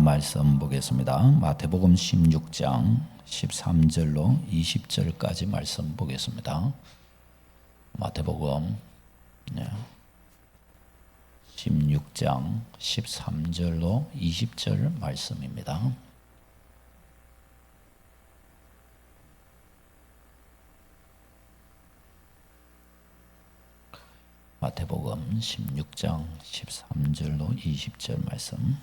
하는 말씀 보겠습니다. 마태복음 16장 13절로 20절까지 말씀 보겠습니다. 마태복음 16장 13절로 20절 말씀입니다. 마태복음 16장 13절로 20절 말씀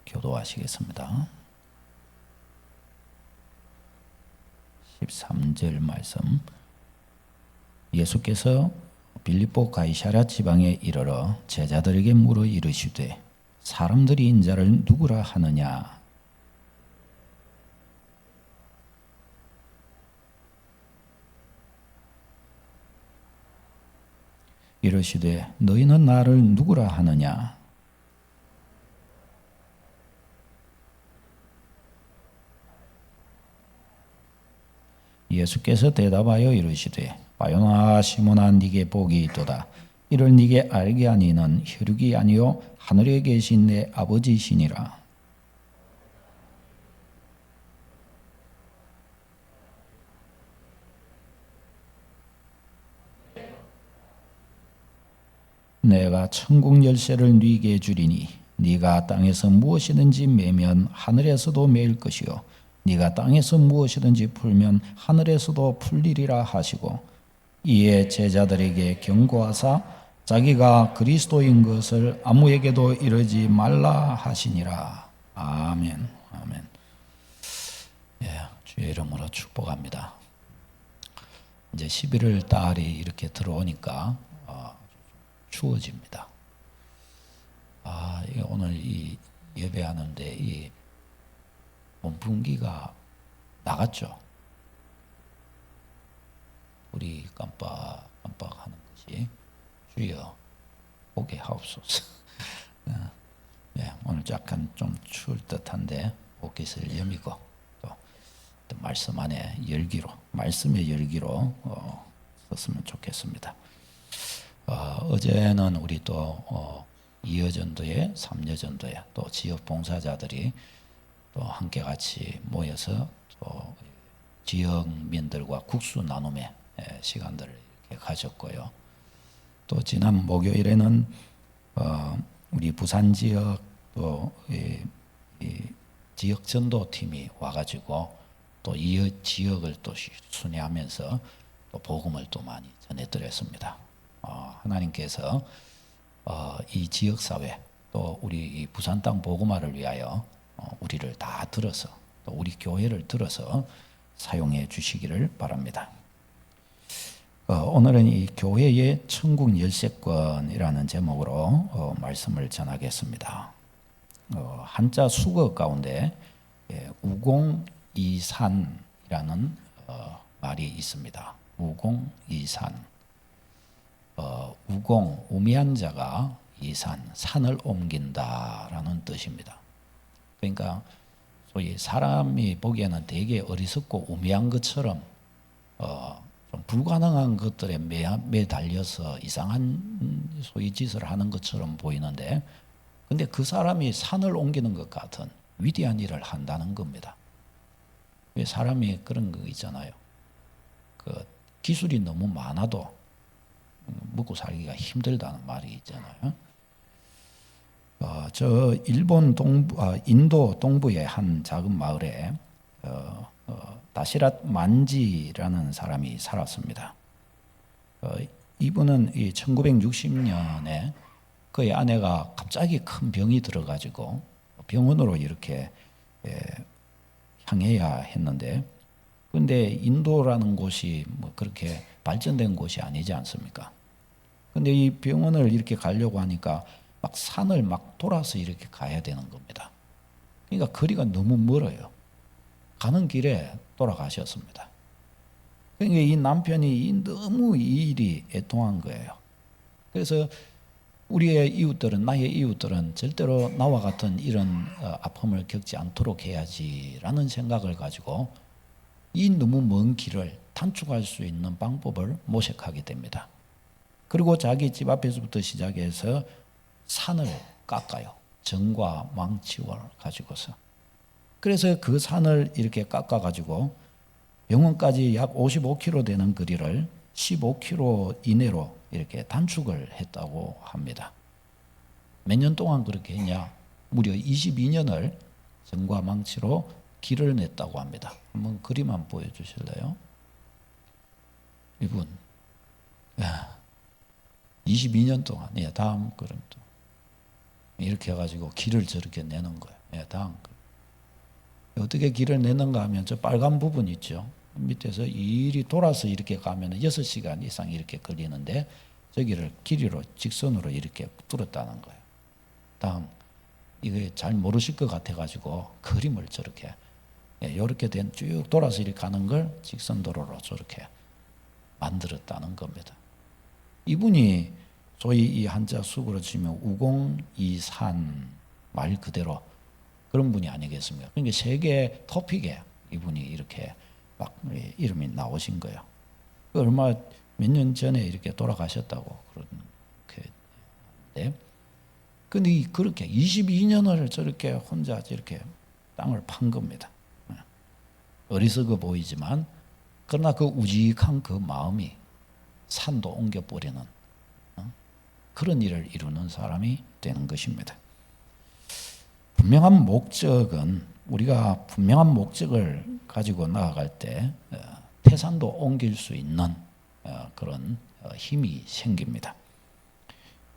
교도하시겠습니다. 13절 말씀. 예수께서 빌립보 가이사랴 지방에 이르러 제자들에게 물어 이르시되 사람들이 인자를 누구라 하느냐. 이르시되 너희는 나를 누구라 하느냐. 예수께서 대답하여 이르시되 바요나 시몬아 네게 복이 있도다. 이를 네게 알게 하니 이는 혈육이 아니요 하늘에 계신 내 아버지시니라. 내가 천국 열쇠를 네게 주리니 네가 땅에서 무엇이든지 매면 하늘에서도 매일 것이요 네가 땅에서 무엇이든지 풀면 하늘에서도 풀리리라 하시고 이에 제자들에게 경고하사 자기가 그리스도인 것을 아무에게도 이르지 말라 하시니라. 아멘. 아멘. 주의 이름으로 축복합니다. 이제 11월 달이 이렇게 들어오니까 추워집니다. 오늘 이 예배하는데 이 온풍기가 나갔죠. 불이 깜빡깜빡하는 것이 주여 보게 하옵소서. 오늘 약간 좀 추울 듯한데 옷깃을 여미고 또 말씀 안에 열기로 말씀의 열기로 썼으면 좋겠습니다. 어제는 우리 또 2여전도회, 3여전도회 또 지역 봉사자들이 또 함께 같이 모여서 또 지역민들과 국수 나눔의 시간들을 이렇게 가졌고요. 또 지난 목요일에는 우리 부산 지역 또 이 지역 전도팀이 와가지고 또 이 지역을 또 순회하면서 또 복음을 또 많이 전해드렸습니다. 하나님께서 이 지역사회 또 우리 이 부산 땅 복음화를 위하여 우리를 다 들어서 또 우리 교회를 들어서 사용해 주시기를 바랍니다. 오늘은 이 교회의 천국 열쇠권이라는 제목으로 말씀을 전하겠습니다. 한자 수거 가운데 우공이산이라는 말이 있습니다. 우공이산. 우공, 우미한 자가 이산, 산을 옮긴다라는 뜻입니다. 그러니까 소위 사람이 보기에는 되게 어리석고 우매한 것처럼 좀 불가능한 것들에 매달려서 이상한 소위 짓을 하는 것처럼 보이는데 근데 그 사람이 산을 옮기는 것 같은 위대한 일을 한다는 겁니다. 왜 사람이 그런 거 있잖아요. 그 기술이 너무 많아도 먹고 살기가 힘들다는 말이 있잖아요. 저 일본 인도 동부의 한 작은 마을에 다시랏 만지라는 사람이 살았습니다. 이분은 1960년에 그의 아내가 갑자기 큰 병이 들어가지고 병원으로 이렇게 향해야 했는데, 근데 인도라는 곳이 뭐 그렇게 발전된 곳이 아니지 않습니까? 근데 이 병원을 이렇게 가려고 하니까 막 산을 막 돌아서 이렇게 가야 되는 겁니다. 그러니까 거리가 너무 멀어요. 가는 길에 돌아가셨습니다. 그러니까 이 남편이 너무 이 일이 애통한 거예요. 그래서 우리의 이웃들은, 나의 이웃들은 절대로 나와 같은 이런 아픔을 겪지 않도록 해야지라는 생각을 가지고 이 너무 먼 길을 단축할 수 있는 방법을 모색하게 됩니다. 그리고 자기 집 앞에서부터 시작해서 산을 깎아요. 정과 망치를 가지고서. 그래서 그 산을 이렇게 깎아가지고 병원까지 약 55km 되는 거리를 15km 이내로 이렇게 단축을 했다고 합니다. 몇 년 동안 그렇게 했냐? 무려 22년을 정과 망치로 길을 냈다고 합니다. 한번 그림 한번 보여주실래요? 이분 22년 동안. 다음 그림 또 이렇게 해가지고 길을 저렇게 내는 거예요. 다음 어떻게 길을 내는가 하면 저 빨간 부분 있죠. 밑에서 이리 돌아서 이렇게 가면 6시간 이상 이렇게 걸리는데 저기를 길이로 직선으로 이렇게 뚫었다는 거예요. 다음 이거 잘 모르실 것 같아가지고 그림을 저렇게 이렇게 된 쭉 돌아서 이렇게 가는 걸 직선 도로로 저렇게 만들었다는 겁니다. 이분이 소위 이 한자 수구로 치면 우공이산 말 그대로 그런 분이 아니겠습니까? 그러니까 세계 토픽에 이분이 이렇게 막 이름이 나오신 거예요. 얼마 몇 년 전에 이렇게 돌아가셨다고 그런데, 근데 그렇게 22년을 저렇게 혼자 저렇게 땅을 판 겁니다. 어리석어 보이지만 그러나 그 우직한 그 마음이 산도 옮겨버리는 그런 일을 이루는 사람이 되는 것입니다. 분명한 목적은 우리가 분명한 목적을 가지고 나아갈 때 태산도 옮길 수 있는 그런 힘이 생깁니다.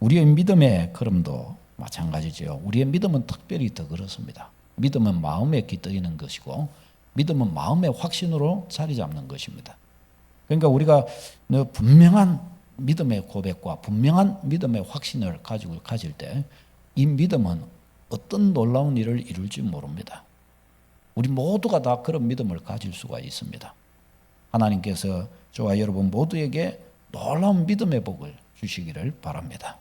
우리의 믿음의 걸음도 마찬가지죠. 우리의 믿음은 특별히 더 그렇습니다. 믿음은 마음에 깃들이는 것이고 믿음은 마음의 확신으로 자리 잡는 것입니다. 그러니까 우리가 분명한 믿음의 고백과 분명한 믿음의 확신을 가지고 가질 때 이 믿음은 어떤 놀라운 일을 이룰지 모릅니다. 우리 모두가 다 그런 믿음을 가질 수가 있습니다. 하나님께서 저와 여러분 모두에게 놀라운 믿음의 복을 주시기를 바랍니다.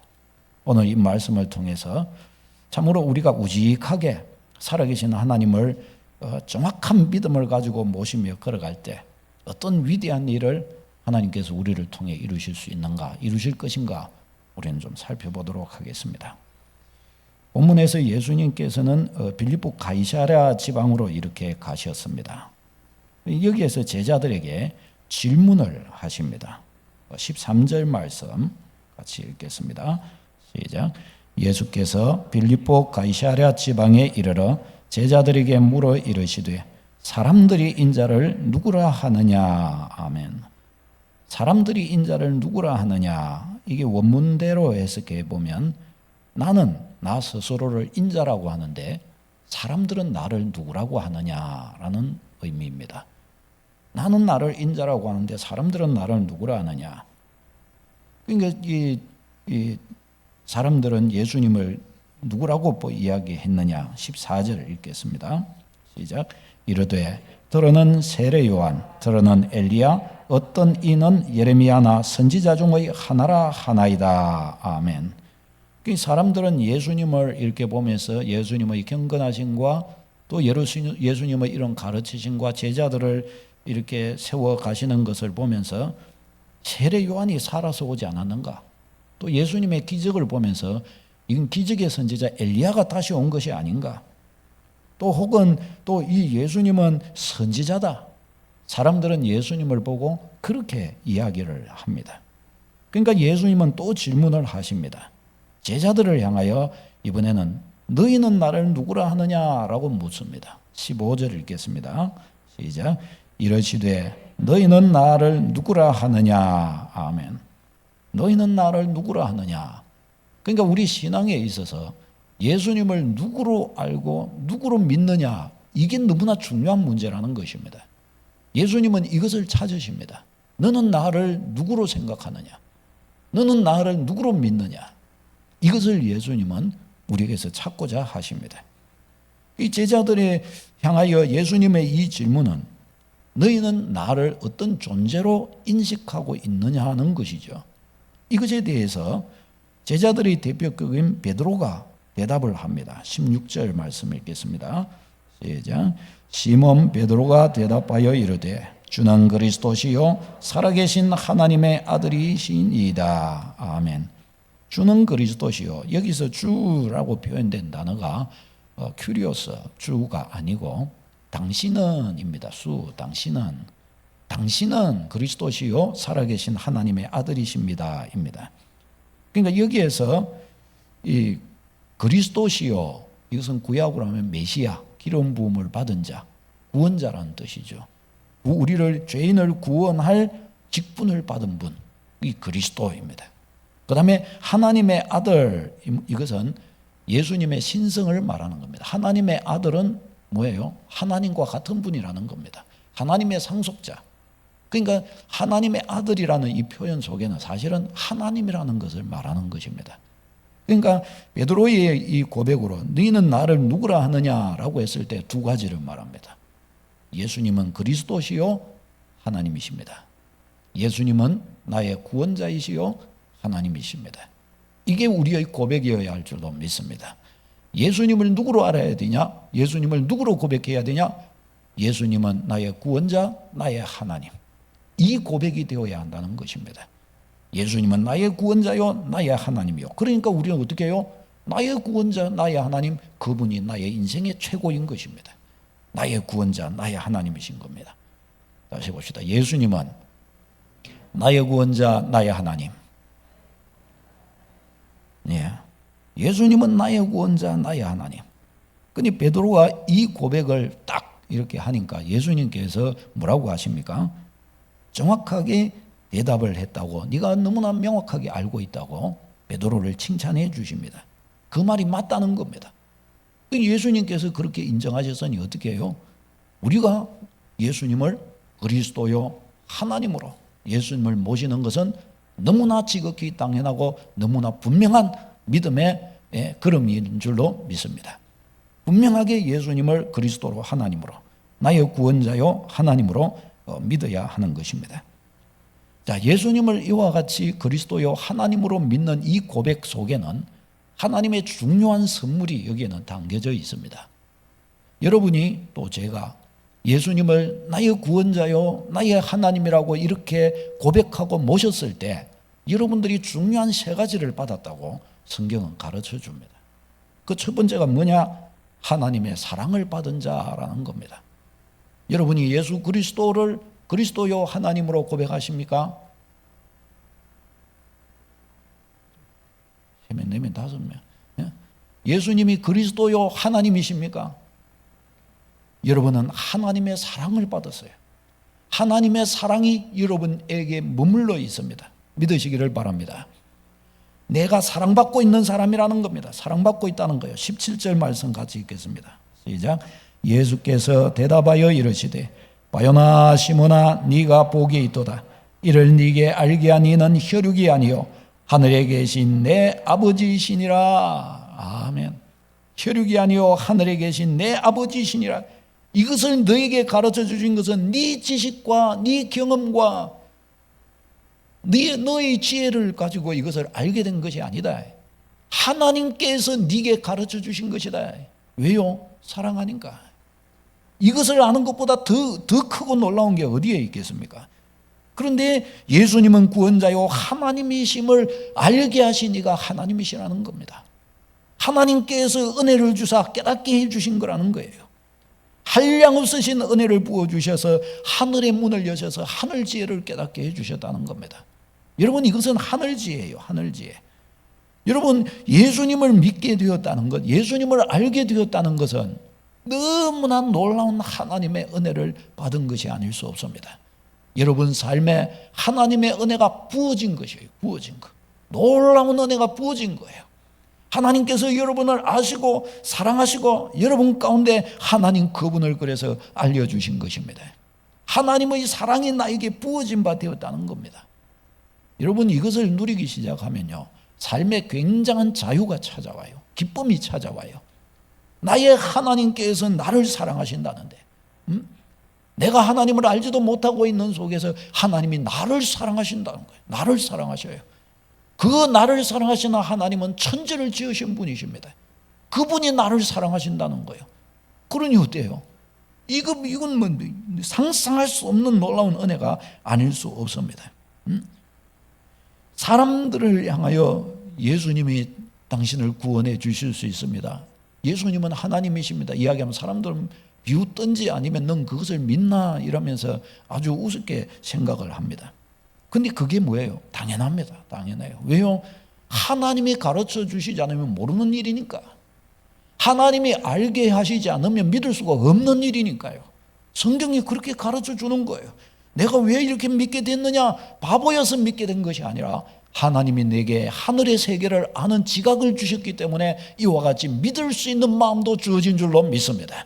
오늘 이 말씀을 통해서 참으로 우리가 우직하게 살아계신 하나님을 정확한 믿음을 가지고 모시며 걸어갈 때 어떤 위대한 일을 하나님께서 우리를 통해 이루실 수 있는가, 이루실 것인가 우리는 좀 살펴보도록 하겠습니다. 본문에서 예수님께서는 빌립보 가이사랴 지방으로 이렇게 가셨습니다. 여기에서 제자들에게 질문을 하십니다. 13절 말씀 같이 읽겠습니다. 시작. 예수께서 빌립보 가이사랴 지방에 이르러 제자들에게 물어 이르시되 사람들이 인자를 누구라 하느냐. 아멘. 사람들이 인자를 누구라 하느냐. 이게 원문대로 해석해 보면 나는 나 스스로를 인자라고 하는데 사람들은 나를 누구라고 하느냐라는 의미입니다. 나는 나를 인자라고 하는데 사람들은 나를 누구라 하느냐. 그러니까 이 사람들은 예수님을 누구라고 이야기했느냐. 14절 읽겠습니다. 시작. 이르되 들어는 세례 요한, 들어는 엘리야, 어떤 이는 예레미야나 선지자 중의 하나라 하나이다. 아멘. 사람들은 예수님을 이렇게 보면서 예수님의 경건하심과 또 예수님의 이런 가르치심과 제자들을 이렇게 세워 가시는 것을 보면서 세례 요한이 살아서 오지 않았는가? 또 예수님의 기적을 보면서 이건 기적의 선지자 엘리야가 다시 온 것이 아닌가? 또 혹은 또 이 예수님은 선지자다. 사람들은 예수님을 보고 그렇게 이야기를 합니다. 그러니까 예수님은 또 질문을 하십니다. 제자들을 향하여 이번에는 너희는 나를 누구라 하느냐라고 묻습니다. 15절 읽겠습니다. 시작. 이르시되 너희는 나를 누구라 하느냐. 아멘. 너희는 나를 누구라 하느냐. 그러니까 우리 신앙에 있어서 예수님을 누구로 알고 누구로 믿느냐, 이게 너무나 중요한 문제라는 것입니다. 예수님은 이것을 찾으십니다. 너는 나를 누구로 생각하느냐? 너는 나를 누구로 믿느냐? 이것을 예수님은 우리에게서 찾고자 하십니다. 이 제자들이 향하여 예수님의 이 질문은 너희는 나를 어떤 존재로 인식하고 있느냐 하는 것이죠. 이것에 대해서 제자들의 대표격인 베드로가 대답을 합니다. 16절 말씀 읽겠습니다. 시작. 시몬 베드로가 대답하여 이르되 주는 그리스도시요 살아계신 하나님의 아들이시니이다. 아멘. 주는 그리스도시요. 여기서 주라고 표현된 단어가 큐리오스, 주가 아니고 당신은입니다. 당신은 그리스도시요 살아계신 하나님의 아들이십니다 입니다. 그러니까 여기에서 이 그리스도시요, 이것은 구약으로 하면 메시아, 기름 부음을 받은 자, 구원자라는 뜻이죠. 우리를, 죄인을 구원할 직분을 받은 분, 이 그리스도입니다. 그 다음에 하나님의 아들, 이것은 예수님의 신성을 말하는 겁니다. 하나님의 아들은 뭐예요? 하나님과 같은 분이라는 겁니다. 하나님의 상속자. 그러니까 하나님의 아들이라는 이 표현 속에는 사실은 하나님이라는 것을 말하는 것입니다. 그러니까 베드로의 이 고백으로 너희는 나를 누구라 하느냐라고 했을 때 두 가지를 말합니다. 예수님은 그리스도시요 하나님이십니다. 예수님은 나의 구원자이시요 하나님이십니다. 이게 우리의 고백이어야 할 줄로 믿습니다. 예수님을 누구로 알아야 되냐? 예수님을 누구로 고백해야 되냐? 예수님은 나의 구원자, 나의 하나님. 이 고백이 되어야 한다는 것입니다. 예수님은 나의 구원자요, 나의 하나님이요. 그러니까 우리는 어떻게 해요? 나의 구원자, 나의 하나님, 그분이 나의 인생의 최고인 것입니다. 나의 구원자, 나의 하나님이신 겁니다. 다시 봅시다. 예수님은 나의 구원자, 나의 하나님. 예. 예수님은 나의 구원자, 나의 하나님. 근데 베드로가 이 고백을 딱 이렇게 하니까 예수님께서 뭐라고 하십니까? 정확하게 대답을 했다고, 네가 너무나 명확하게 알고 있다고 베드로를 칭찬해 주십니다. 그 말이 맞다는 겁니다. 예수님께서 그렇게 인정하셨으니 어떻게 해요? 우리가 예수님을 그리스도요 하나님으로 예수님을 모시는 것은 너무나 지극히 당연하고 너무나 분명한 믿음의 걸음인 줄로 믿습니다. 분명하게 예수님을 그리스도로 하나님으로, 나의 구원자요 하나님으로 믿어야 하는 것입니다. 자, 예수님을 이와 같이 그리스도요 하나님으로 믿는 이 고백 속에는 하나님의 중요한 선물이 여기에는 담겨져 있습니다. 여러분이 또 제가 예수님을 나의 구원자요 나의 하나님이라고 이렇게 고백하고 모셨을 때 여러분들이 중요한 세 가지를 받았다고 성경은 가르쳐 줍니다. 그 첫 번째가 뭐냐? 하나님의 사랑을 받은 자라는 겁니다. 여러분이 예수 그리스도를 그리스도요 하나님으로 고백하십니까? 3명, 4명, 5명. 예수님이 그리스도요 하나님이십니까? 여러분은 하나님의 사랑을 받았어요. 하나님의 사랑이 여러분에게 머물러 있습니다. 믿으시기를 바랍니다. 내가 사랑받고 있는 사람이라는 겁니다. 사랑받고 있다는 거예요. 17절 말씀 같이 읽겠습니다. 시작. 예수께서 대답하여 이르시되 바요나 시몬아 네가 복이 있도다. 이를 네게 알게 한 이는 혈육이 아니요 하늘에 계신 내 아버지이시니라. 아멘. 혈육이 아니요 하늘에 계신 내 아버지이시니라. 이것을 너에게 가르쳐 주신 것은 네 지식과 네 경험과 너의 지혜를 가지고 이것을 알게 된 것이 아니다. 하나님께서 네게 가르쳐 주신 것이다. 왜요? 사랑하니까. 이것을 아는 것보다 더 크고 놀라운 게 어디에 있겠습니까? 그런데 예수님은 구원자요 하나님이심을 알게 하신 이가 하나님이시라는 겁니다. 하나님께서 은혜를 주사 깨닫게 해주신 거라는 거예요. 한량없으신 은혜를 부어주셔서 하늘의 문을 여셔서 하늘 지혜를 깨닫게 해주셨다는 겁니다. 여러분, 이것은 하늘 지혜예요. 하늘 지혜. 여러분, 예수님을 믿게 되었다는 것, 예수님을 알게 되었다는 것은 너무나 놀라운 하나님의 은혜를 받은 것이 아닐 수 없습니다. 여러분 삶에 하나님의 은혜가 부어진 것이에요. 부어진 것. 놀라운 은혜가 부어진 거예요. 하나님께서 여러분을 아시고 사랑하시고 여러분 가운데 하나님 그분을 그래서 알려주신 것입니다. 하나님의 사랑이 나에게 부어진 바 되었다는 겁니다. 여러분, 이것을 누리기 시작하면요, 삶에 굉장한 자유가 찾아와요. 기쁨이 찾아와요. 나의 하나님께서 나를 사랑하신다는데, 내가 하나님을 알지도 못하고 있는 속에서 하나님이 나를 사랑하신다는 거예요. 나를 사랑하셔요. 그 나를 사랑하시는 하나님은 천지를 지으신 분이십니다. 그분이 나를 사랑하신다는 거예요. 그러니 어때요? 이건 뭐 상상할 수 없는 놀라운 은혜가 아닐 수 없습니다. 사람들을 향하여 예수님이 당신을 구원해 주실 수 있습니다. 예수님은 하나님이십니다. 이야기하면 사람들은 비웃든지 아니면 넌 그것을 믿나 이러면서 아주 우습게 생각을 합니다. 근데 그게 뭐예요? 당연합니다. 당연해요. 왜요? 하나님이 가르쳐 주시지 않으면 모르는 일이니까. 하나님이 알게 하시지 않으면 믿을 수가 없는 일이니까요. 성경이 그렇게 가르쳐 주는 거예요. 내가 왜 이렇게 믿게 됐느냐? 바보여서 믿게 된 것이 아니라 하나님이 내게 하늘의 세계를 아는 지각을 주셨기 때문에 이와 같이 믿을 수 있는 마음도 주어진 줄로 믿습니다.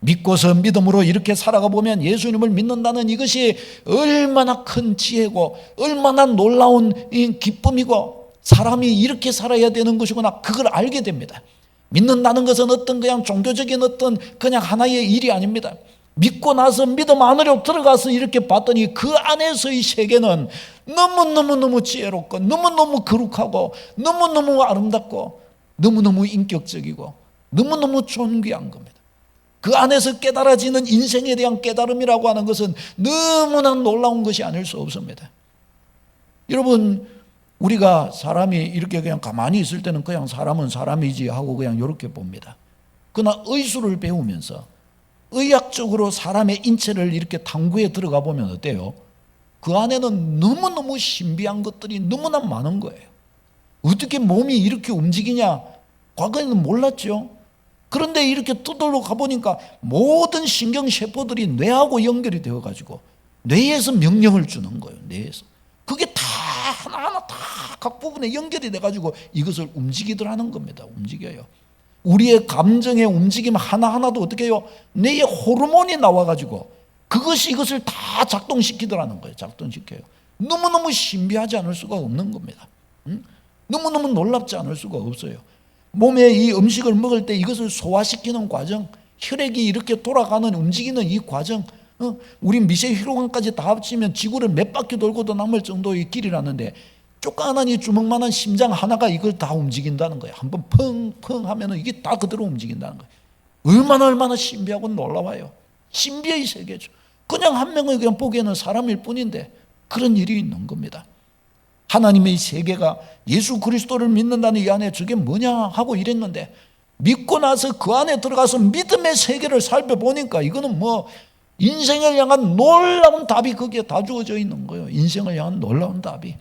믿고서 믿음으로 이렇게 살아가 보면 예수님을 믿는다는 이것이 얼마나 큰 지혜고 얼마나 놀라운 기쁨이고 사람이 이렇게 살아야 되는 것이구나, 그걸 알게 됩니다. 믿는다는 것은 어떤 그냥 종교적인 어떤 그냥 하나의 일이 아닙니다. 믿고 나서 믿음 안으로 들어가서 이렇게 봤더니 그 안에서의 세계는 너무너무 지혜롭고 너무너무 거룩하고 너무너무 아름답고 너무너무 인격적이고 너무너무 존귀한 겁니다. 그 안에서 깨달아지는 인생에 대한 깨달음이라고 하는 것은 너무나 놀라운 것이 아닐 수 없습니다. 여러분, 우리가 사람이 이렇게 그냥 가만히 있을 때는 그냥 사람은 사람이지 하고 그냥 이렇게 봅니다. 그러나 의술을 배우면서 의학적으로 사람의 인체를 이렇게 탐구해 들어가 보면 어때요? 그 안에는 너무너무 신비한 것들이 너무나 많은 거예요. 어떻게 몸이 이렇게 움직이냐? 과거에는 몰랐죠. 그런데 이렇게 두들러 가보니까 모든 신경세포들이 뇌하고 연결이 되어가지고 뇌에서 명령을 주는 거예요. 뇌에서. 그게 다 하나하나 다 각 부분에 연결이 돼가지고 이것을 움직이더라는 겁니다. 움직여요. 우리의 감정의 움직임 하나하나도 어떻게 해요? 뇌에 호르몬이 나와가지고 그것이 이것을 다 작동시키더라는 거예요. 작동시켜요. 너무너무 신비하지 않을 수가 없는 겁니다. 너무너무 놀랍지 않을 수가 없어요. 몸에 이 음식을 먹을 때 이것을 소화시키는 과정, 혈액이 이렇게 돌아가는 움직이는 이 과정, 우리 미세 혈관까지 다 합치면 지구를 몇 바퀴 돌고도 남을 정도의 길이라는데 쪼까만 이 주먹만한 심장 하나가 이걸 다 움직인다는 거예요. 한번 펑펑 하면 이게 다 그대로 움직인다는 거예요. 얼마나 신비하고 놀라워요. 신비의 세계죠. 그냥 한 명을 그냥 보기에는 사람일 뿐인데 그런 일이 있는 겁니다. 하나님의 세계가 예수 그리스도를 믿는다는 이 안에 저게 뭐냐 하고 이랬는데 믿고 나서 그 안에 들어가서 믿음의 세계를 살펴보니까 이거는 뭐 인생을 향한 놀라운 답이 거기에 다 주어져 있는 거예요. 인생을 향한 놀라운 답이.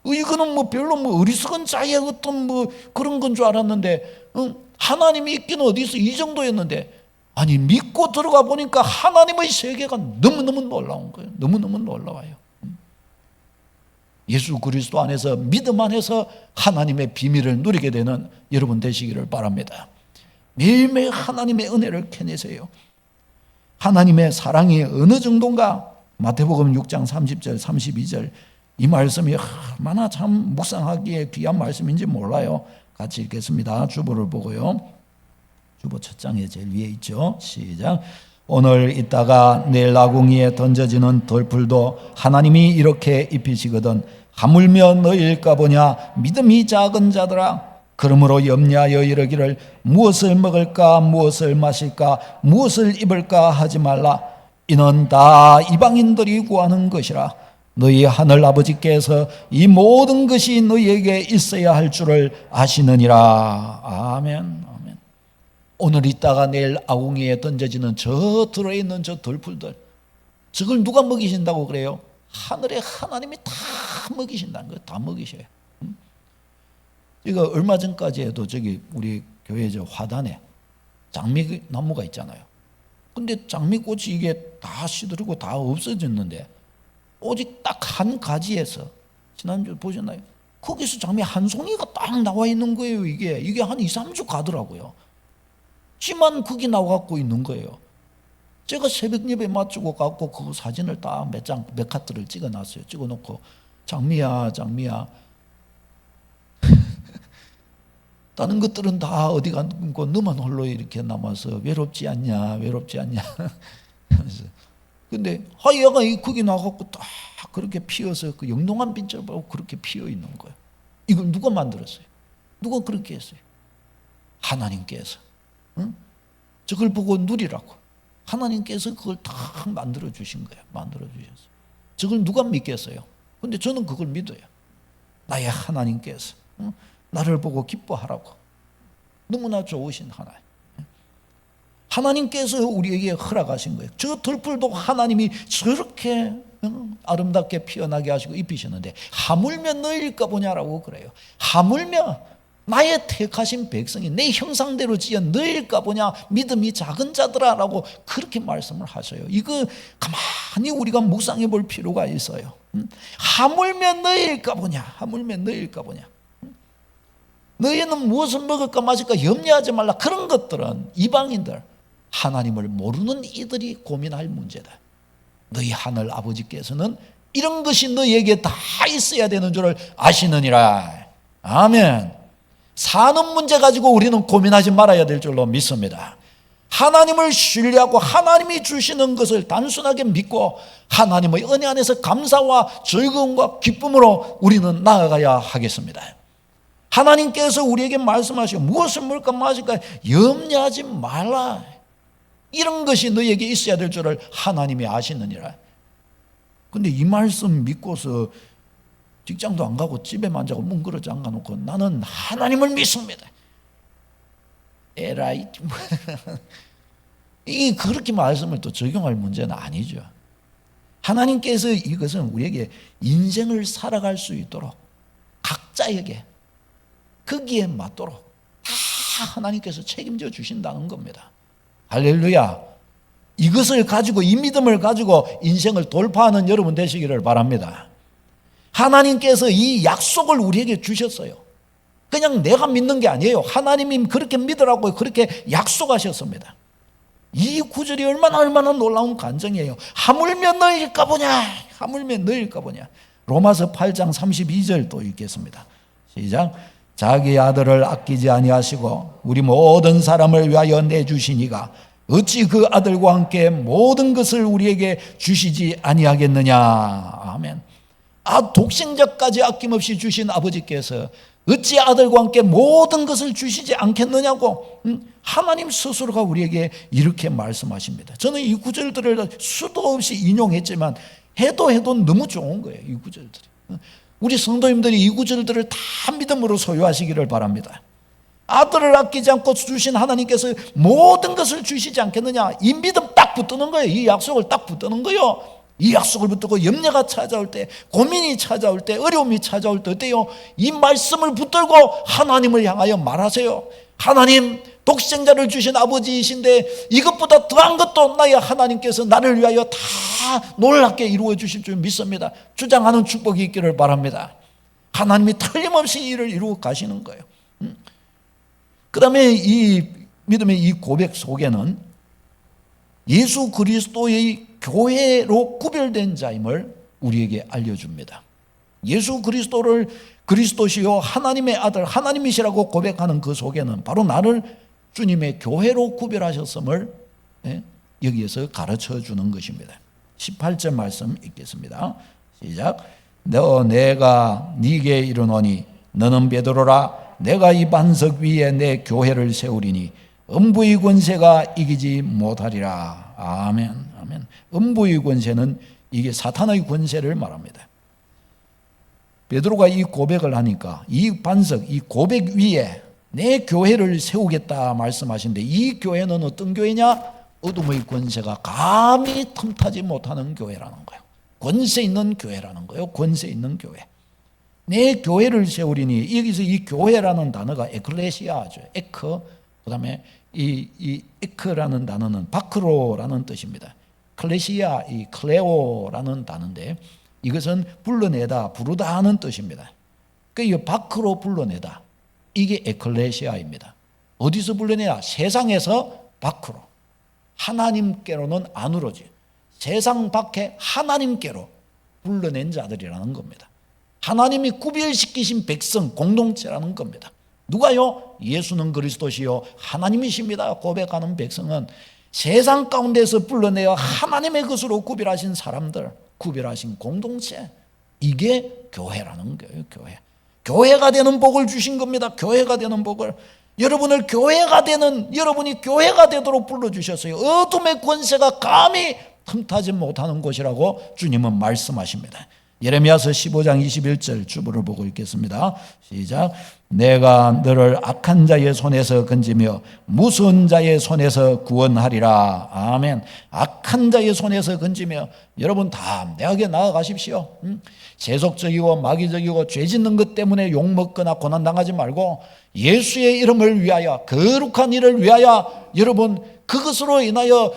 이거는 뭐 별로 뭐 어리석은 자의 어떤 뭐 그런 건 줄 알았는데 하나님이 있기는 어디 있어 이 정도였는데 아니 믿고 들어가 보니까 하나님의 세계가 너무너무 놀라운 거예요. 너무너무 놀라워요. 예수 그리스도 안에서 믿음 안에서 하나님의 비밀을 누리게 되는 여러분 되시기를 바랍니다. 매일매일 하나님의 은혜를 캐내세요. 하나님의 사랑이 어느 정도인가? 마태복음 6장 30절 32절 이 말씀이 얼마나 참 묵상하기에 귀한 말씀인지 몰라요. 같이 읽겠습니다. 주보를 보고요. 주보 첫 장에 제일 위에 있죠. 시작. 오늘 있다가 내일 아궁이에 던져지는 돌풀도 하나님이 이렇게 입히시거든 하물며 너희일까 보냐. 믿음이 작은 자들아, 그러므로 염려하여 이르기를 무엇을 먹을까 무엇을 마실까 무엇을 입을까 하지 말라. 이는 다 이방인들이 구하는 것이라. 너희 하늘 아버지께서 이 모든 것이 너희에게 있어야 할 줄을 아시느니라. 아멘. 아멘. 오늘 있다가 내일 아궁이에 던져지는 저 들어있는 저 돌풀들, 저걸 누가 먹이신다고 그래요? 하늘의 하나님이 다 먹이신다는 거예요. 다 먹이셔요. 이거 얼마 전까지 해도 저기 우리 교회 저 화단에 장미나무가 있잖아요. 근데 장미꽃이 이게 다 시들고 다 없어졌는데 오직 딱 한 가지에서 지난주 보셨나요? 거기서 장미 한 송이가 딱 나와 있는 거예요. 이게 한 2, 3주 가더라고요. 지만 거기 나와갖고 있는 거예요. 제가 새벽 예배 맞추고 갖고 그 사진을 딱 몇 카트를 찍어놨어요. 찍어놓고 장미야 다른 것들은 다 어디 갔고 너만 홀로 이렇게 남아서 외롭지 않냐 하면서. 근데 하여가 거기 나가고 딱 그렇게 피어서 그 영롱한 빛을 보고 그렇게 피어 있는 거예요. 이걸 누가 만들었어요? 누가 그렇게 했어요? 하나님께서. 저걸 보고 누리라고 하나님께서 그걸 다 만들어 주신 거예요. 만들어 주셨어요. 저걸 누가 믿겠어요? 근데 저는 그걸 믿어요. 나의 하나님께서 나를 보고 기뻐하라고. 너무나 좋으신 하나님. 하나님께서 우리에게 허락하신 거예요. 저 들풀도 하나님이 저렇게 아름답게 피어나게 하시고 입히셨는데 하물며 너일까 보냐라고 그래요. 하물며 나의 택하신 백성이 내 형상대로 지은 너일까 보냐, 믿음이 작은 자들아라고 그렇게 말씀을 하셔요. 이거 가만히 우리가 묵상해 볼 필요가 있어요. 하물며 너일까 보냐, 하물며 너일까 보냐. 너희는 무엇을 먹을까 마실까 염려하지 말라. 그런 것들은 이방인들, 하나님을 모르는 이들이 고민할 문제다. 너희 하늘 아버지께서는 이런 것이 너희에게 다 있어야 되는 줄을 아시느니라. 아멘. 사는 문제 가지고 우리는 고민하지 말아야 될 줄로 믿습니다. 하나님을 신뢰하고 하나님이 주시는 것을 단순하게 믿고 하나님의 은혜 안에서 감사와 즐거움과 기쁨으로 우리는 나아가야 하겠습니다. 하나님께서 우리에게 말씀하시고 무엇을 먹을까 마실까 염려하지 말라. 이런 것이 너에게 있어야 될 줄을 하나님이 아시느니라. 근데 이 말씀 믿고서 직장도 안 가고 집에만 자고 뭉그러져 안 가놓고 나는 하나님을 믿습니다. 에라이. 이 그렇게 말씀을 또 적용할 문제는 아니죠. 하나님께서 이것은 우리에게 인생을 살아갈 수 있도록 각자에게 거기에 맞도록 다 하나님께서 책임져 주신다는 겁니다. 할렐루야. 이것을 가지고, 이 믿음을 가지고 인생을 돌파하는 여러분 되시기를 바랍니다. 하나님께서 이 약속을 우리에게 주셨어요. 그냥 내가 믿는 게 아니에요. 하나님이 그렇게 믿으라고 그렇게 약속하셨습니다. 이 구절이 얼마나 놀라운 간증이에요. 하물며 너일까 보냐, 하물며 너일까 보냐. 로마서 8장 32절 또 읽겠습니다. 시작. 자기 아들을 아끼지 아니하시고 우리 모든 사람을 위하여 내주시니가 어찌 그 아들과 함께 모든 것을 우리에게 주시지 아니하겠느냐. 아멘. 독생자까지 아낌없이 주신 아버지께서 어찌 아들과 함께 모든 것을 주시지 않겠느냐고 하나님 스스로가 우리에게 이렇게 말씀하십니다. 저는 이 구절들을 수도 없이 인용했지만 해도 너무 좋은 거예요. 이 구절들이. 우리 성도님들이 이 구절들을 다 믿음으로 소유하시기를 바랍니다. 아들을 아끼지 않고 주신 하나님께서 모든 것을 주시지 않겠느냐. 이 믿음 딱 붙드는 거예요. 이 약속을 딱 붙드는 거예요. 이 약속을 붙들고 염려가 찾아올 때, 고민이 찾아올 때, 어려움이 찾아올 때 어때요? 이 말씀을 붙들고 하나님을 향하여 말하세요. 하나님, 독생자를 주신 아버지이신데 이것보다 더한 것도 나의 하나님께서 나를 위하여 다 놀랍게 이루어 주실 줄 믿습니다. 주장하는 축복이 있기를 바랍니다. 하나님이 틀림없이 일을 이루어 가시는 거예요. 그 다음에 이 믿음의 이 고백 속에는 예수 그리스도의 교회로 구별된 자임을 우리에게 알려줍니다. 예수 그리스도를 그리스도시요 하나님의 아들 하나님이시라고 고백하는 그 속에는 바로 나를 주님의 교회로 구별하셨음을 여기에서 가르쳐 주는 것입니다. 18절 말씀 읽겠습니다. 시작. 내가 네게 이르노니 너는 베드로라. 내가 이 반석 위에 내 교회를 세우리니 음부의 권세가 이기지 못하리라. 아멘. 아멘. 음부의 권세는 이게 사탄의 권세를 말합니다. 베드로가 이 고백을 하니까 이 반석, 이 고백 위에 내 교회를 세우겠다 말씀하시는데 이 교회는 어떤 교회냐? 어둠의 권세가 감히 틈타지 못하는 교회라는 거예요. 권세 있는 교회라는 거예요. 권세 있는 교회. 내 교회를 세우리니 여기서 이 교회라는 단어가 에클레시아죠. 에크. 그다음에 이 에크라는 단어는 바크로라는 뜻입니다. 클레시아, 이 클레오라는 단어인데 이것은 불러내다, 부르다 하는 뜻입니다. 그러니까 바크로 불러내다. 이게 에클레시아입니다. 어디서 불러내다? 세상에서 밖으로. 하나님께로는 안으로지. 세상 밖에 하나님께로 불러낸 자들이라는 겁니다. 하나님이 구별시키신 백성, 공동체라는 겁니다. 누가요? 예수는 그리스도시요 하나님이십니다 고백하는 백성은 세상 가운데서 불러내어 하나님의 것으로 구별하신 사람들, 구별하신 공동체, 이게 교회라는 거예요. 교회가 되는 복을 주신 겁니다. 교회가 되는 복을. 여러분을 교회가 되는, 여러분이 교회가 되도록 불러주셨어요. 어둠의 권세가 감히 틈타지 못하는 곳이라고 주님은 말씀하십니다. 예레미야서 15장 21절 주보를 보고 읽겠습니다. 시작. 내가 너를 악한 자의 손에서 건지며 무서운 자의 손에서 구원하리라. 아멘. 악한 자의 손에서 건지며, 여러분 담대하게 나아가십시오. 세속적이고 마귀적이고 죄 짓는 것 때문에 욕먹거나 고난당하지 말고 예수의 이름을 위하여, 거룩한 일을 위하여 여러분 그것으로 인하여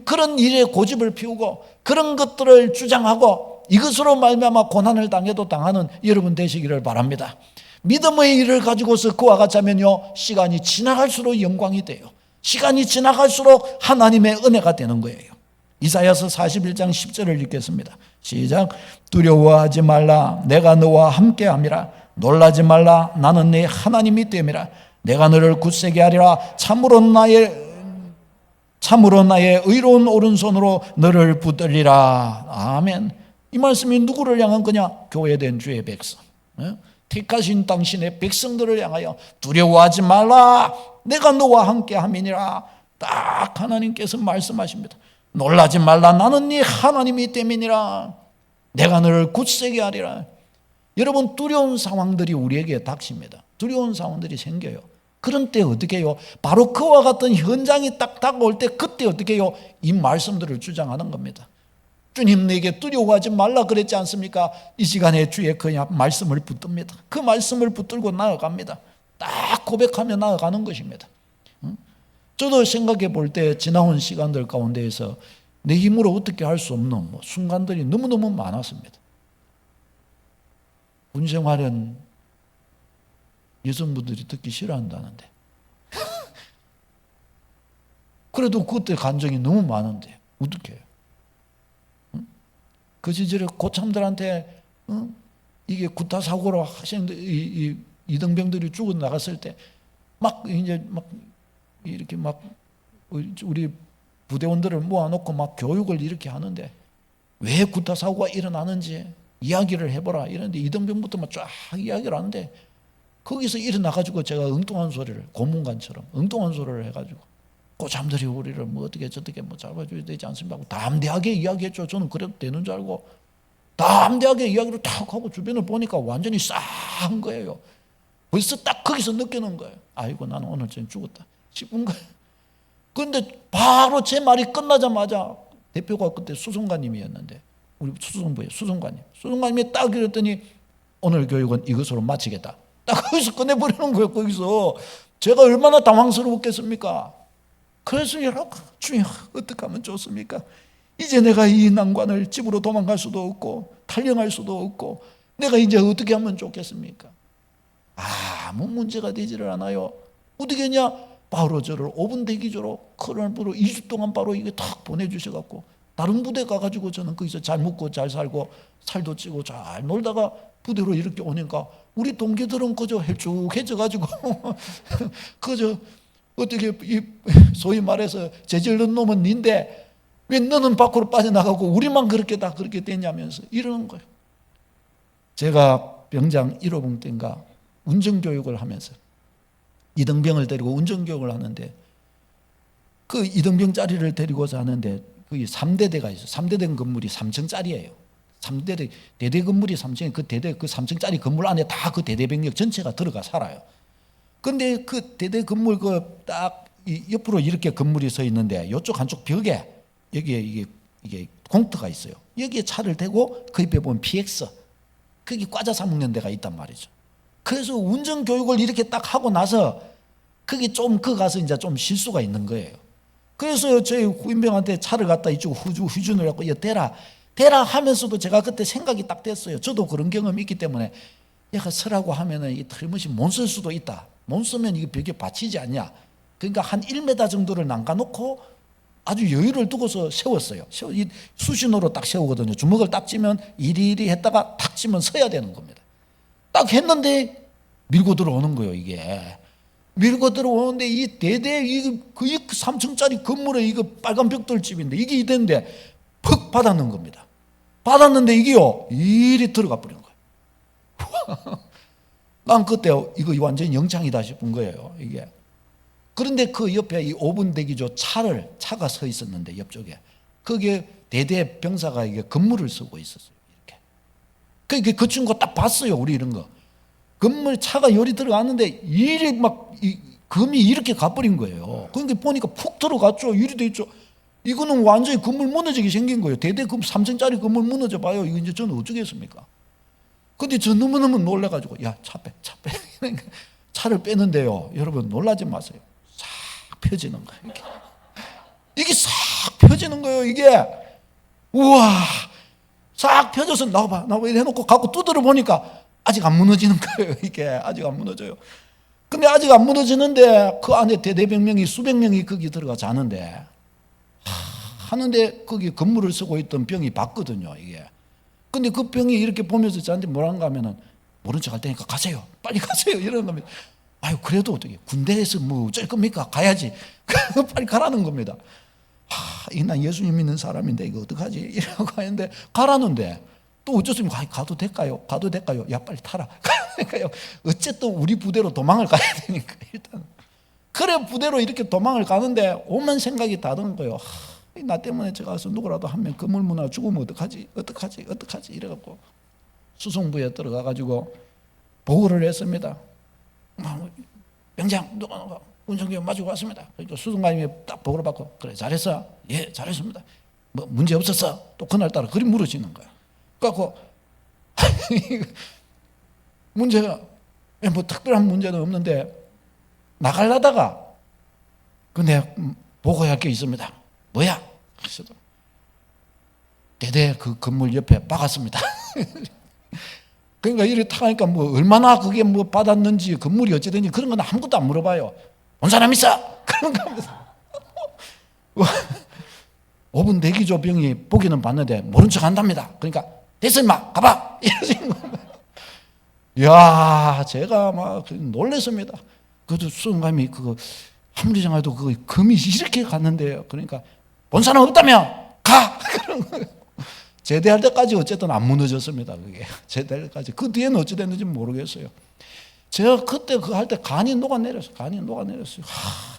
그런 일에 고집을 피우고 그런 것들을 주장하고 이것으로 말미암아 고난을 당해도 당하는 여러분 되시기를 바랍니다. 믿음의 일을 가지고서 그와 같이 하면요, 시간이 지나갈수록 영광이 돼요. 시간이 지나갈수록 하나님의 은혜가 되는 거예요. 이사야서 41장 10절을 읽겠습니다. 시작. 두려워하지 말라. 내가 너와 함께함이라. 놀라지 말라. 나는 네 하나님이 됨이라. 내가 너를 굳세게 하리라. 참으로 나의 의로운 오른손으로 너를 붙들리라. 아멘. 이 말씀이 누구를 향한 거냐? 교회된 주의 백성, 택하신 당신의 백성들을 향하여 두려워하지 말라. 내가 너와 함께 함이니라. 딱 하나님께서 말씀하십니다. 놀라지 말라. 나는 네 하나님이 됨이니라. 내가 너를 굳세게 하리라. 여러분, 두려운 상황들이 우리에게 닥칩니다. 두려운 상황들이 생겨요. 그런 때 어떻게 해요? 바로 그와 같은 현장이 딱 다가올 때 그때 어떻게 해요? 이 말씀들을 주장하는 겁니다. 주님 내게 두려워하지 말라 그랬지 않습니까? 이 시간에 주의 그 말씀을 붙듭니다. 그 말씀을 붙들고 나아갑니다. 딱 고백하며 나아가는 것입니다. 저도 생각해 볼 때 지나온 시간들 가운데에서 내 힘으로 어떻게 할 수 없는 순간들이 너무너무 많았습니다. 군생활은 여성분들이 듣기 싫어한다는데 그래도 그때 감정이 너무 많은데 어떻게 해요? 그 시절에 고참들한테 이게 구타 사고로 학생들 이등병들이 죽어 나갔을 때 막 이제 막 이렇게 막 우리 부대원들을 모아놓고 막 교육을 이렇게 하는데 왜 구타 사고가 일어나는지 이야기를 해보라 이러는데 이등병부터 막 쫙 이야기를 하는데 거기서 일어나가지고 제가 엉뚱한 소리를 고문관처럼 엉뚱한 소리를 해가지고 고참들이 우리를 뭐 어떻게 저떻게 뭐 잡아줘야 되지 않습니까? 담대하게 이야기했죠. 저는 그래도 되는 줄 알고 담대하게 이야기를 탁 하고 주변을 보니까 완전히 싸한 거예요. 벌써 딱 거기서 느끼는 거예요. 아이고 나는 오늘 전 죽었다 싶은 거예요. 그런데 바로 제 말이 끝나자마자 대표가 그때 수송관님이었는데 우리 수송부의 수송관님이 딱 이랬더니 오늘 교육은 이것으로 마치겠다. 딱 거기서 끝내버리는 거예요. 거기서 제가 얼마나 당황스러웠겠습니까? 그래서 여러분, 주님 어떻게 하면 좋습니까? 이제 내가 이 난관을 집으로 도망갈 수도 없고 탈영할 수도 없고 내가 이제 어떻게 하면 좋겠습니까? 아무 문제가 되지를 않아요. 어떻게 했냐? 바로 저를 5분 대기조로 커널부로 2주 동안 바로 이게 탁 보내주셔갖고 다른 부대 가가지고 저는 거기서 잘 먹고 잘 살고 살도 찌고 잘 놀다가 부대로 이렇게 오니까 우리 동기들은 그저 헬쭉해져가지고 그저 어떻게 소위 말해서 재질른 놈은 니인데 왜 너는 밖으로 빠져나가고 우리만 그렇게 다 그렇게 됐냐면서 이러는 거예요. 제가 병장 1호봉 때인가 운전교육을 하면서 이등병을 데리고 운전교육을 하는데 그 이등병 자리를 데리고서 하는데 거기 3대대가 있어요. 3대대 건물이 3층짜리예요. 3대대 대대 건물이 3층에 그 3층짜리 건물 안에 다 그 대대병력 전체가 들어가 살아요. 근데 그 대대 건물 그 딱 옆으로 이렇게 건물이 서 있는데 이쪽 한쪽 벽에 여기에 이게 공터가 있어요. 여기에 차를 대고 그 옆에 보면 PX 거기 과자 사 먹는 데가 있단 말이죠. 그래서 운전 교육을 이렇게 딱 하고 나서 거기 좀 그 가서 이제 좀 실수가 있는 거예요. 그래서 저희 후임병한테 차를 갖다 이쪽 후준을 갖고 대라 하면서도 제가 그때 생각이 딱 됐어요. 저도 그런 경험이 있기 때문에 얘가 서라고 하면은 이 틀림없이 못 쓸 수도 있다. 못 쓰면 이게 벽에 받치지 않냐. 그러니까 한 1m 정도를 남가놓고 아주 여유를 두고서 세웠어요. 이 수신호로 딱 세우거든요. 주먹을 딱 쥐면 이리이리 했다가 탁 쥐면 서야 되는 겁니다. 딱 했는데 밀고 들어오는 거예요. 이게 밀고 들어오는데 이 대대 그 3층짜리 건물에 이거 빨간 벽돌집인데 이게 이랬는데 퍽 받았는 겁니다. 받았는데 이게요 이리 들어가 버린 거예요. 난 그때 이거 완전히 영창이다 싶은 거예요. 이게 그런데 그 옆에 이 5분 대기조 차가 서 있었는데 옆쪽에 거기에 대대 병사가 이게 건물을 쓰고 있었어요. 이렇게 그 친구가 딱 봤어요. 우리 이런 거. 건물 차가 열이 들어갔는데 일이 막 금이 이렇게 가버린 거예요. 그러니까 보니까 푹 들어갔죠. 유리 돼 있죠. 이거는 완전히 건물 무너지게 생긴 거예요. 대대 3층짜리 건물 무너져 봐요. 이거 이제 저는 어쩌겠습니까? 근데 저 너무너무 놀래가지고 야, 차 빼. 차를 빼는데요. 여러분 놀라지 마세요. 싹 펴지는 거예요. 이게 싹 펴지는 거예요. 이게 우와 싹 펴져서 나와봐 이래 해놓고 갖고 두드려 보니까 아직 안 무너지는 거예요. 이게 아직 안 무너져요. 근데 아직 안 무너지는데 그 안에 대대백 명이 수백 명이 거기 들어가 자는데 하는데 거기 건물을 쓰고 있던 병이 봤거든요. 이게 근데 그 병이 이렇게 보면서 저한테 뭐라는가 하면은 모른 척 할 테니까 가세요. 빨리 가세요. 이러는 겁니다. 아유 그래도 어떻게 군대에서 뭐 어쩔 겁니까? 가야지. 빨리 가라는 겁니다. 난 예수님 믿는 사람인데 이거 어떡하지? 이러고 하는데 가라는데 또 어쩌습니까? 가도 될까요? 야 빨리 타라. 그러니까요. 어쨌든 우리 부대로 도망을 가야 되니까 일단 그래 부대로 이렇게 도망을 가는데 오만 생각이 다 드는 거예요. 나 때문에 제가 가서 누구라도 한 명 건물문화 죽으면 어떡하지 이래갖고 수송부에 들어가가지고 보고를 했습니다. 병장 누가 운전기사 마주고 왔습니다. 수송관님이 딱 보고를 받고 그래 잘했어? 예 잘했습니다. 뭐 문제 없었어? 또 그날따라 그리 물어지는 거야. 그래갖고 문제가 뭐 특별한 문제는 없는데 나가려다가 근데 보고할 게 있습니다. 뭐야? 그래서 대대 그 건물 옆에 박았습니다. 그러니까 이렇게 타니까 뭐 얼마나 그게 뭐 받았는지 건물이 어찌됐는지 그런 건 아무것도 안 물어봐요. 온 사람 있어? 그런 겁니다. 5분 대기조 병이 보기는 봤는데 모른 척 한답니다. 그러니까 됐어 임마 가봐 이러신 거예요. 이야 제가 막 놀랐습니다. 그래도 수송감이 그거 함리장에도 그 금이 이렇게 갔는데요. 그러니까 본 사람 없다며 가 그런 거예요. 제대할 때까지 어쨌든 안 무너졌습니다. 그게 제대할 때까지 그 뒤에는 어찌 됐는지 모르겠어요. 제가 그때 그거 할 때 간이 녹아내렸어요.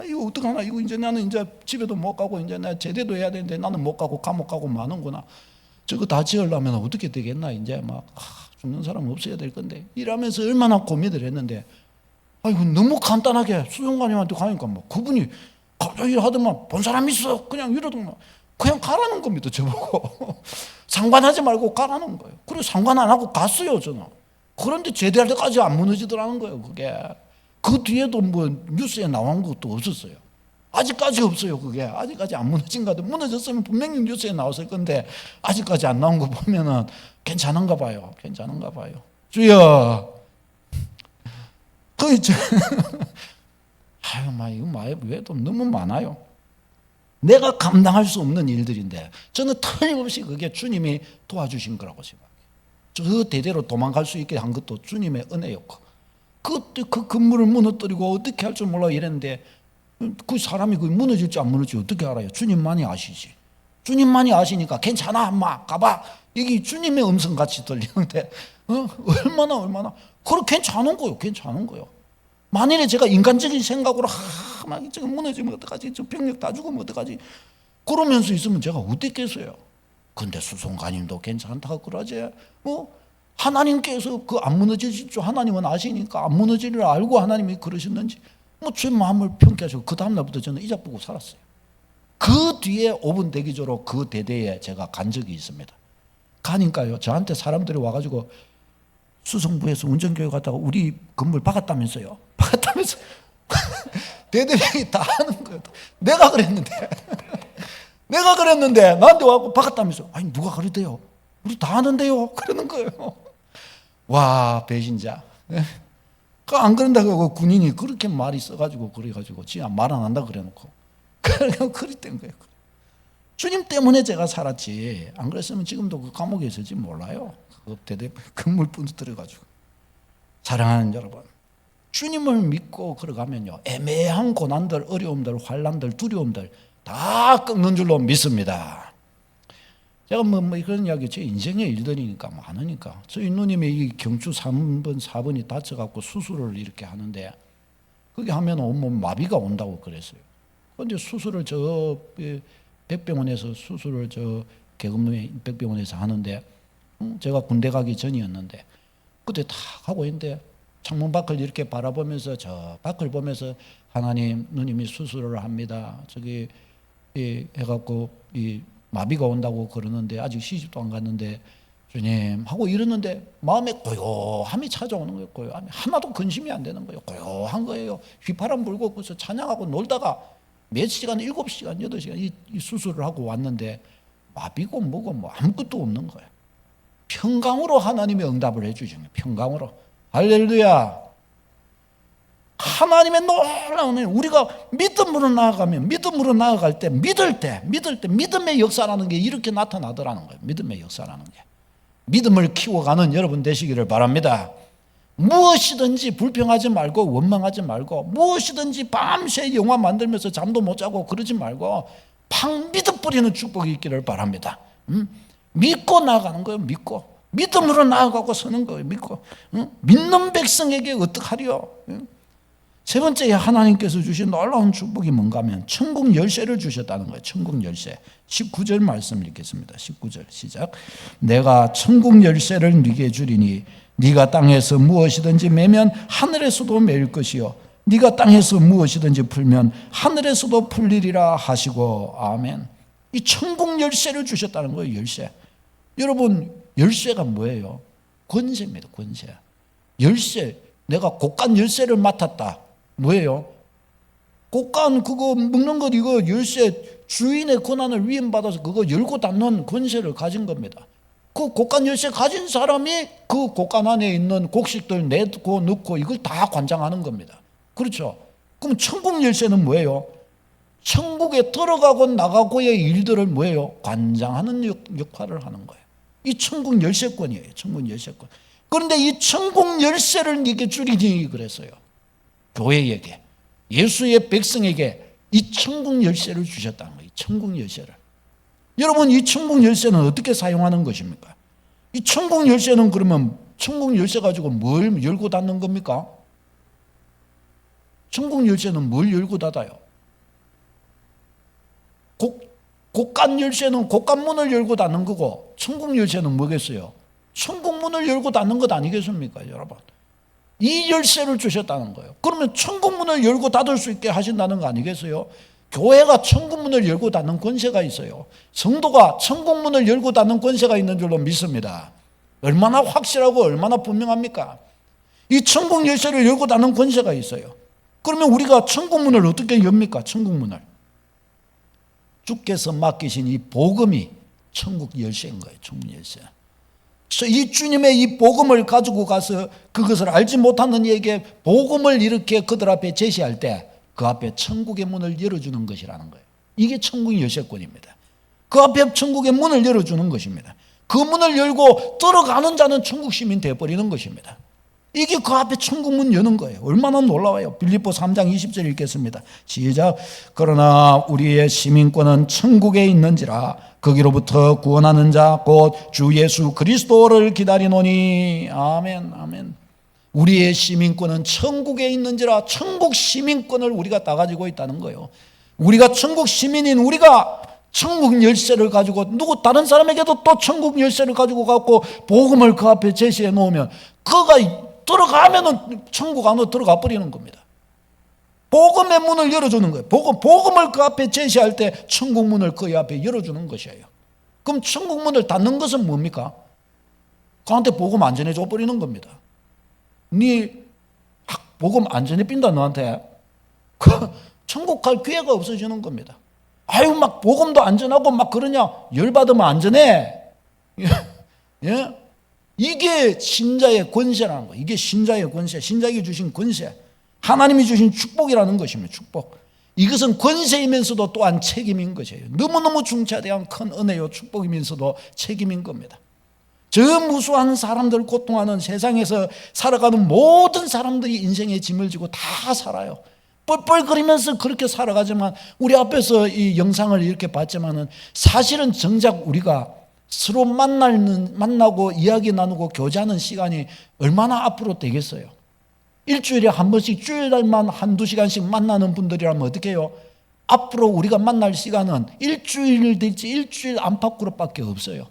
이거 어떡하나 이거 이제 나는 이제 집에도 못 가고 이제 나 제대도 해야 되는데 나는 못 가고 감옥 가고 마는구나. 저거 다 지으려면 어떻게 되겠나 이제 막 죽는 사람 없어야 될 건데 이러면서 얼마나 고민을 했는데 아이고 너무 간단하게 수송관님한테 가니까 뭐 그분이 갑자기 하더만 본 사람 있어 그냥 이러더만 그냥 가라는 겁니다. 저보고 상관하지 말고 가라는 거예요. 그리고 상관 안 하고 갔어요 저는. 그런데 제대할 때까지 안 무너지더라는 거예요. 그게 그 뒤에도 뭐 뉴스에 나온 것도 없었어요. 아직까지 없어요. 그게 아직까지 안 무너진 것 같아요. 무너졌으면 분명히 뉴스에 나왔을 건데 아직까지 안 나온 거 보면은 괜찮은가 봐요. 주여 아유 이거 왜도 너무 많아요. 내가 감당할 수 없는 일들인데 저는 틀림없이 그게 주님이 도와주신 거라고 생각해요. 저 대대로 도망갈 수 있게 한 것도 주님의 은혜였고 그 건물을 무너뜨리고 어떻게 할 줄 몰라 이랬는데 그 사람이 그 무너질지 안 무너질지 어떻게 알아요? 주님만이 아시지. 주님만이 아시니까 괜찮아 엄마 가봐. 이게 주님의 음성같이 들리는데 얼마나 그럼 괜찮은 거예요. 만일에 제가 인간적인 생각으로 막 지금 무너지면 어떡하지? 저 병력 다 죽으면 어떡하지? 그러면서 있으면 제가 어땠겠어요? 근데 수송관님도 괜찮다고 그러지. 하나님께서 그 안 무너지실 줄 하나님은 아시니까 안 무너지를 알고 하나님이 그러셨는지 제 마음을 평가하시고 그 다음날부터 저는 이자 보고 살았어요. 그 뒤에 5분 대기조로 그 대대에 제가 간 적이 있습니다. 가니까요 저한테 사람들이 와가지고 수송부에서 운전교육 갔다가 우리 건물 박았다면서요. 대대장이 다 하는 거예요. 내가 그랬는데 나한테 와서 박았다면서. 아니 누가 그랬대요? 우리 다 하는데요. 그러는 거예요. 와 배신자. 안 그런다고 군인이 그렇게 말이 써가지고 그래가지고 지가 말 안 한다 그래놓고 그랬던 거예요. 주님 때문에 제가 살았지 안 그랬으면 지금도 그 감옥에 있을지 몰라요. 그 대대 건물 부서뜨려가지고. 사랑하는 여러분 주님을 믿고 걸어가면요 애매한 고난들 어려움들 환난들 두려움들 다 꺾는 줄로 믿습니다. 제가 뭐 그런 이야기 제 인생의 일들이니까 많으니까 저희 누님이 이 경추 3번 4번이 다쳐갖고 수술을 이렇게 하는데 그게 하면 온몸 마비가 온다고 그랬어요. 그런데 수술을 저 백병원에서 수술을 저 계급로의 백병원에서 하는데 제가 군대 가기 전이었는데 그때 다 하고 있는데 창문 밖을 이렇게 바라보면서 저 밖을 보면서 하나님, 누님이 수술을 합니다. 저기 해갖고 이 마비가 온다고 그러는데 아직 시집도 안 갔는데 주님 하고 이러는데 마음에 고요함이 찾아오는 거예요. 고요함이 하나도 근심이 안 되는 거예요. 고요한 거예요. 휘파람 불고 그래서 찬양하고 놀다가 몇 시간, 7시간, 8시간 이 수술을 하고 왔는데 마비고 뭐고 뭐 아무것도 없는 거예요. 평강으로 하나님의 응답을 해주시는 거예요. 평강으로. 할렐루야. 하나님의 놀라운 일, 우리가 믿음으로 나아가면, 믿음으로 나아갈 때, 믿을 때 믿음의 역사라는 게 이렇게 나타나더라는 거예요. 믿음의 역사라는 게. 믿음을 키워가는 여러분 되시기를 바랍니다. 무엇이든지 불평하지 말고 원망하지 말고 무엇이든지 밤새 영화 만들면서 잠도 못 자고 그러지 말고 팡 믿음 뿌리는 축복이 있기를 바랍니다. 믿고 나아가는 거예요. 믿고 믿음으로 나아가고 서는 거예요. 믿고 믿는 백성에게 어떡하리요? 세 번째 하나님께서 주신 놀라운 축복이 뭔가 하면 천국 열쇠를 주셨다는 거예요. 천국 열쇠. 19절 말씀 읽겠습니다. 19절 시작. 내가 천국 열쇠를 네게 주리니 네가 땅에서 무엇이든지 매면 하늘에서도 매일 것이요 네가 땅에서 무엇이든지 풀면 하늘에서도 풀리리라 하시고 아멘. 이 천국 열쇠를 주셨다는 거예요. 열쇠. 여러분 열쇠가 뭐예요? 권세입니다. 권세. 열쇠. 내가 곳간 열쇠를 맡았다. 뭐예요? 곳간 그거 먹는 것 이거 열쇠 주인의 권한을 위임받아서 그거 열고 닫는 권세를 가진 겁니다. 그 곳간 열쇠 가진 사람이 그 곳간 안에 있는 곡식들 내고 넣고 이걸 다 관장하는 겁니다. 그렇죠? 그럼 천국 열쇠는 뭐예요? 천국에 들어가고 나가고의 일들을 뭐예요? 관장하는 역할을 하는 거예요. 이 천국 열쇠권이에요. 천국 열쇠권. 그런데 이 천국 열쇠를 네게 주리니 그랬어요. 교회에게, 예수의 백성에게 이 천국 열쇠를 주셨다는 거예요. 이 천국 열쇠를. 여러분 이 천국 열쇠는 어떻게 사용하는 것입니까? 이 천국 열쇠는 그러면 천국 열쇠 가지고 뭘 열고 닫는 겁니까? 천국 열쇠는 뭘 열고 닫아요? 곳간 열쇠는 곳간 문을 열고 닫는 거고 천국 열쇠는 뭐겠어요? 천국 문을 열고 닫는 것 아니겠습니까, 여러분? 이 열쇠를 주셨다는 거예요. 그러면 천국 문을 열고 닫을 수 있게 하신다는 거 아니겠어요? 교회가 천국 문을 열고 닫는 권세가 있어요. 성도가 천국 문을 열고 닫는 권세가 있는 줄로 믿습니다. 얼마나 확실하고 얼마나 분명합니까? 이 천국 열쇠를 열고 닫는 권세가 있어요. 그러면 우리가 천국 문을 어떻게 엽니까? 천국 문을. 주께서 맡기신 이 복음이 천국 열쇠인 거예요. 천국 열쇠. 그래서 이 주님의 이 복음을 가지고 가서 그것을 알지 못하는 이에게 복음을 이렇게 그들 앞에 제시할 때 그 앞에 천국의 문을 열어주는 것이라는 거예요. 이게 천국 열쇠권입니다. 그 앞에 천국의 문을 열어주는 것입니다. 그 문을 열고 들어가는 자는 천국 시민 되어버리는 것입니다. 이게 그 앞에 천국 문 여는 거예요. 얼마나 놀라워요. 빌립보 3장 20절 읽겠습니다. 시작. 그러나 우리의 시민권은 천국에 있는지라 거기로부터 구원하는 자 곧 주 예수 그리스도를 기다리노니. 아멘. 아멘. 우리의 시민권은 천국에 있는지라 천국 시민권을 우리가 다 가지고 있다는 거예요. 우리가 천국 시민인 우리가 천국 열쇠를 가지고 누구 다른 사람에게도 또 천국 열쇠를 가지고 갖고 복음을 그 앞에 제시해 놓으면 그가 들어가면은 천국 안으로 들어가 버리는 겁니다. 복음의 문을 열어주는 거예요. 복음을 그 앞에 제시할 때 천국 문을 그 앞에 열어주는 것이에요. 그럼 천국 문을 닫는 것은 뭡니까? 그한테 복음 안 전해줘 버리는 겁니다. 네 복음 안 전해 빈다 너한테 천국 갈 기회가 없어지는 겁니다. 아유 막 복음도 안 전하고 막 그러냐 열받으면 안 전해. 예? 이게 신자의 권세라는 거예요. 이게 신자의 권세, 신자에게 주신 권세, 하나님이 주신 축복이라는 것입니다. 축복. 이것은 권세이면서도 또한 책임인 것이에요. 너무너무 중차대한 큰 은혜요 축복이면서도 책임인 겁니다. 저 무수한 사람들 고통하는 세상에서 살아가는 모든 사람들이 인생의 짐을 지고 다 살아요. 뻘뻘거리면서 그렇게 살아가지만 우리 앞에서 이 영상을 이렇게 봤지만은 사실은 정작 우리가 서로 만나고 이야기 나누고 교제하는 시간이 얼마나 앞으로 되겠어요? 일주일에 한 번씩 주일날만 한두 시간씩 만나는 분들이라면 어떻게 해요? 앞으로 우리가 만날 시간은 일주일 될지 일주일 안팎으로밖에 없어요.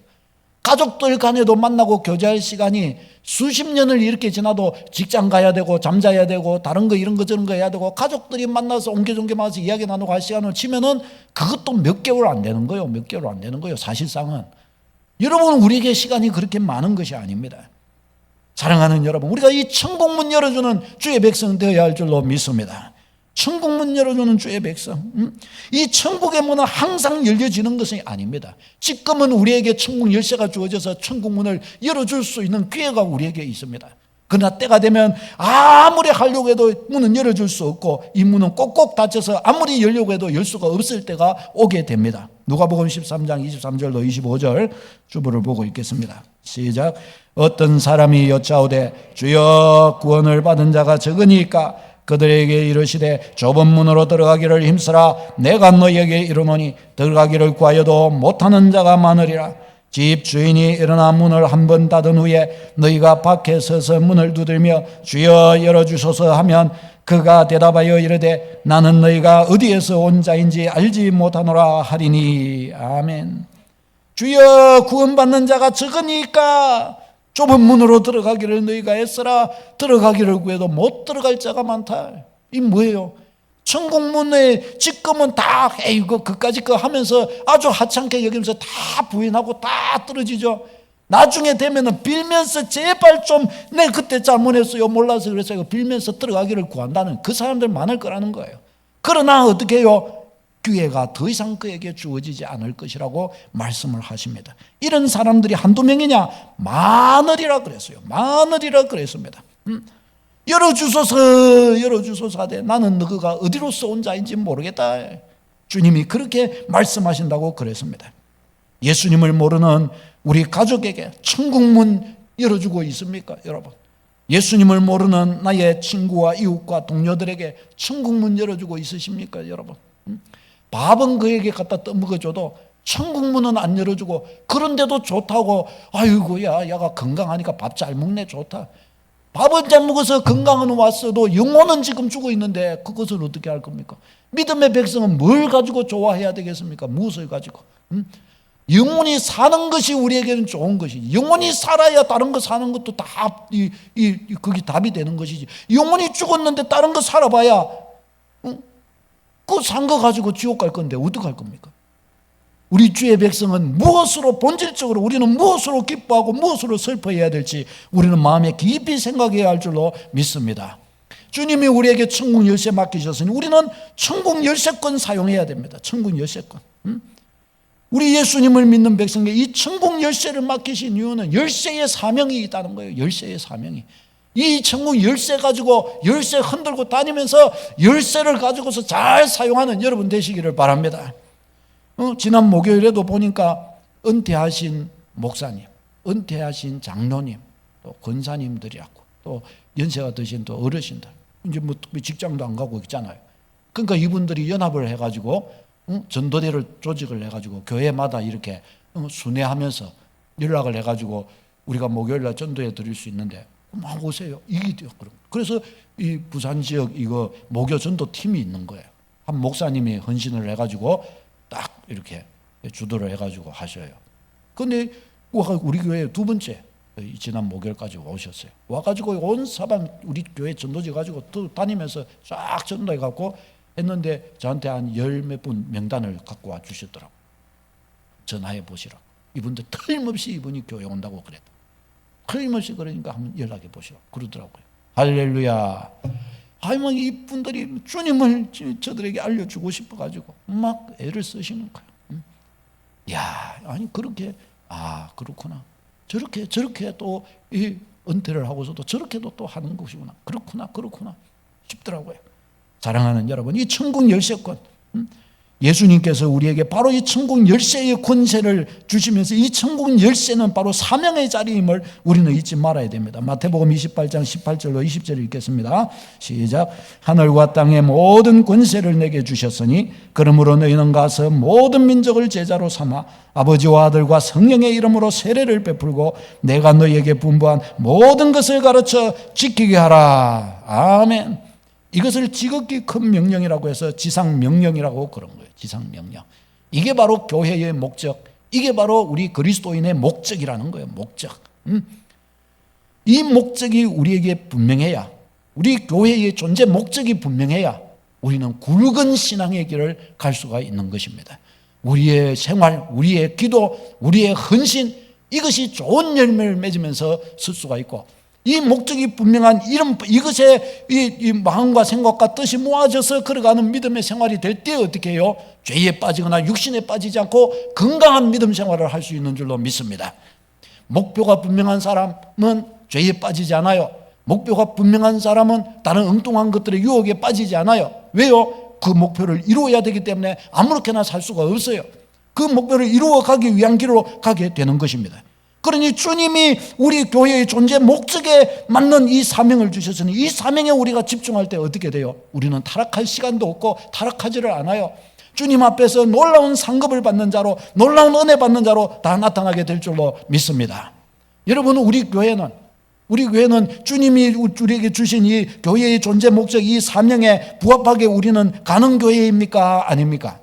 가족들 간에도 만나고 교제할 시간이 수십 년을 이렇게 지나도 직장 가야 되고 잠자야 되고 다른 거 이런 거 저런 거 해야 되고 가족들이 만나서 옹개종개 만나서 이야기 나누고 할 시간을 치면은 그것도 몇 개월 안 되는 거예요. 몇 개월 안 되는 거예요. 사실상은. 여러분, 우리에게 시간이 그렇게 많은 것이 아닙니다. 사랑하는 여러분, 우리가 이 천국문 열어주는 주의 백성 되어야 할 줄로 믿습니다. 천국문 열어주는 주의 백성. 이 천국의 문은 항상 열려지는 것이 아닙니다. 지금은 우리에게 천국 열쇠가 주어져서 천국문을 열어줄 수 있는 기회가 우리에게 있습니다. 그러나 때가 되면 아무리 하려고 해도 문은 열어줄 수 없고 이 문은 꼭꼭 닫혀서 아무리 열려고 해도 열 수가 없을 때가 오게 됩니다. 누가복음 13장 23절로 25절 주보를 보고 읽겠습니다. 시작. 어떤 사람이 여짜오되 주여 구원을 받은 자가 적으니까 그들에게 이르시되 좁은 문으로 들어가기를 힘쓰라. 내가 너희에게 이르노니 들어가기를 구하여도 못하는 자가 많으리라. 집 주인이 일어나 문을 한 번 닫은 후에 너희가 밖에 서서 문을 두들며 주여 열어주소서 하면 그가 대답하여 이르되 나는 너희가 어디에서 온 자인지 알지 못하노라 하리니. 아멘. 주여 구원받는 자가 적으니까 좁은 문으로 들어가기를 너희가 애쓰라. 들어가기를 구해도 못 들어갈 자가 많다. 이 뭐예요? 천국문에 지금은 다 이거 그까짓 거 하면서 아주 하찮게 여기면서 다 부인하고 다 떨어지죠. 나중에 되면은 빌면서 제발 좀 내 그때 잘못했어요 몰라서 그랬어요 빌면서 들어가기를 구한다는 그 사람들 많을 거라는 거예요. 그러나 어떻게 해요? 기회가 더 이상 그에게 주어지지 않을 것이라고 말씀을 하십니다. 이런 사람들이 한두 명이냐? 많으리라 그랬어요. 많으리라 그랬습니다. 열어주소서 하되 나는 너가 어디로서 온 자인지 모르겠다. 주님이 그렇게 말씀하신다고 그랬습니다. 예수님을 모르는 우리 가족에게 천국문 열어주고 있습니까, 여러분? 예수님을 모르는 나의 친구와 이웃과 동료들에게 천국문 열어주고 있으십니까, 여러분? 밥은 그에게 갖다 떠먹어줘도 천국문은 안 열어주고 그런데도 좋다고 아이고 야가 건강하니까 밥 잘 먹네 좋다. 밥은 잘 먹어서 건강은 왔어도 영혼은 지금 죽어 있는데 그것을 어떻게 할 겁니까? 믿음의 백성은 뭘 가지고 좋아해야 되겠습니까? 무엇을 가지고? 영혼이 사는 것이 우리에게는 좋은 것이지. 영혼이 살아야 다른 거 사는 것도 다 그게 답이 되는 것이지. 영혼이 죽었는데 다른 거 살아봐야 그 산 거 가지고 지옥 갈 건데 어떡할 겁니까? 우리 주의 백성은 무엇으로 본질적으로 우리는 무엇으로 기뻐하고 무엇으로 슬퍼해야 될지 우리는 마음에 깊이 생각해야 할 줄로 믿습니다. 주님이 우리에게 천국 열쇠 맡기셨으니 우리는 천국 열쇠권 사용해야 됩니다. 천국 열쇠권. 우리 예수님을 믿는 백성에게 이 천국 열쇠를 맡기신 이유는 열쇠의 사명이 있다는 거예요. 열쇠의 사명이. 이 천국 열쇠 가지고 열쇠 흔들고 다니면서 열쇠를 가지고서 잘 사용하는 여러분 되시기를 바랍니다. 지난 목요일에도 보니까 은퇴하신 목사님, 은퇴하신 장로님, 또 권사님들이라고 또 연세가 드신 또 어르신들 이제 뭐 특히 직장도 안 가고 있잖아요. 그러니까 이분들이 연합을 해가지고 전도대를 조직을 해가지고 교회마다 이렇게 순회하면서 연락을 해가지고 우리가 목요일날 전도해 드릴 수 있는데 막 오세요. 이게 돼요. 그래서 이 부산 지역 이거 목요 전도 팀이 있는 거예요. 한 목사님이 헌신을 해가지고 딱 이렇게 주도를 해가지고 하셔요. 그런데 우리 교회 두 번째 지난 목요일까지 오셨어요. 와가지고 온 사방 우리 교회 전도지 가지고 또 다니면서 쫙 전도해갖고 했는데 저한테 한 열 몇 분 명단을 갖고 와 주셨더라고. 전화해 보시라고. 이분들 틀림없이 이분이 교회 온다고 그랬다. 틀림없이 그러니까 한번 연락해 보시라고 그러더라고요. 할렐루야. 하여간 이분들이 주님을 저들에게 알려주고 싶어가지고 막 애를 쓰시는 거예요. 야, 아니 그렇게 그렇구나. 저렇게 또 이 은퇴를 하고서도 저렇게도 또 하는 것이구나. 그렇구나 싶더라고요. 사랑하는 여러분, 이 천국 열쇠권 예수님께서 우리에게 바로 이 천국 열쇠의 권세를 주시면서 이 천국 열쇠는 바로 사명의 자리임을 우리는 잊지 말아야 됩니다. 마태복음 28장 18절로 20절 읽겠습니다. 시작. 하늘과 땅의 모든 권세를 내게 주셨으니 그러므로 너희는 가서 모든 민족을 제자로 삼아 아버지와 아들과 성령의 이름으로 세례를 베풀고 내가 너희에게 분부한 모든 것을 가르쳐 지키게 하라. 아멘. 이것을 지극히 큰 명령이라고 해서 지상명령이라고 그런 거예요. 지상명령. 이게 바로 교회의 목적, 이게 바로 우리 그리스도인의 목적이라는 거예요. 목적. 이 목적이 우리에게 분명해야, 우리 교회의 존재 목적이 분명해야 우리는 굵은 신앙의 길을 갈 수가 있는 것입니다. 우리의 생활, 우리의 기도, 우리의 헌신, 이것이 좋은 열매를 맺으면서 쓸 수가 있고, 이 목적이 분명한 이것에 이 마음과 생각과 뜻이 모아져서 걸어가는 믿음의 생활이 될 때 어떻게 해요? 죄에 빠지거나 육신에 빠지지 않고 건강한 믿음 생활을 할 수 있는 줄로 믿습니다. 목표가 분명한 사람은 죄에 빠지지 않아요. 목표가 분명한 사람은 다른 엉뚱한 것들의 유혹에 빠지지 않아요. 왜요? 그 목표를 이루어야 되기 때문에 아무렇게나 살 수가 없어요. 그 목표를 이루어가기 위한 길로 가게 되는 것입니다. 그러니 주님이 우리 교회의 존재 목적에 맞는 이 사명을 주셨으니 이 사명에 우리가 집중할 때 어떻게 돼요? 우리는 타락할 시간도 없고 타락하지를 않아요. 주님 앞에서 놀라운 상급을 받는 자로, 놀라운 은혜 받는 자로 다 나타나게 될 줄로 믿습니다. 여러분, 우리 교회는 주님이 우리에게 주신 이 교회의 존재 목적, 이 사명에 부합하게 우리는 가는 교회입니까? 아닙니까?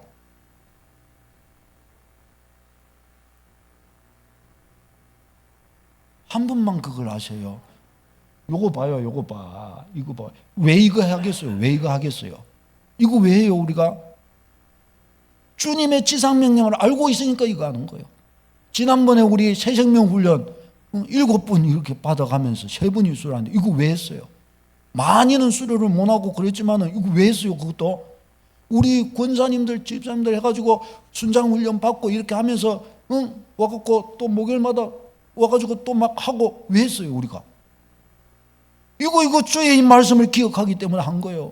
한 분만 그걸 아셔요. 요거 봐요, 요거 봐. 이거 봐. 왜 이거 하겠어요? 왜 이거 하겠어요? 이거 왜 해요, 우리가? 주님의 지상명령을 알고 있으니까 이거 하는 거예요. 지난번에 우리 새생명 훈련 7분 이렇게 받아가면서 3분이 수료하는데 이거 왜 했어요? 많이는 수료를 못하고 그랬지만 이거 왜 했어요? 그것도 우리 권사님들, 집사님들 해가지고 순장훈련 받고 이렇게 하면서 와갖고 또 목요일마다 와가지고 또 막 하고 왜 했어요, 우리가? 이거 주의 이 말씀을 기억하기 때문에 한 거예요.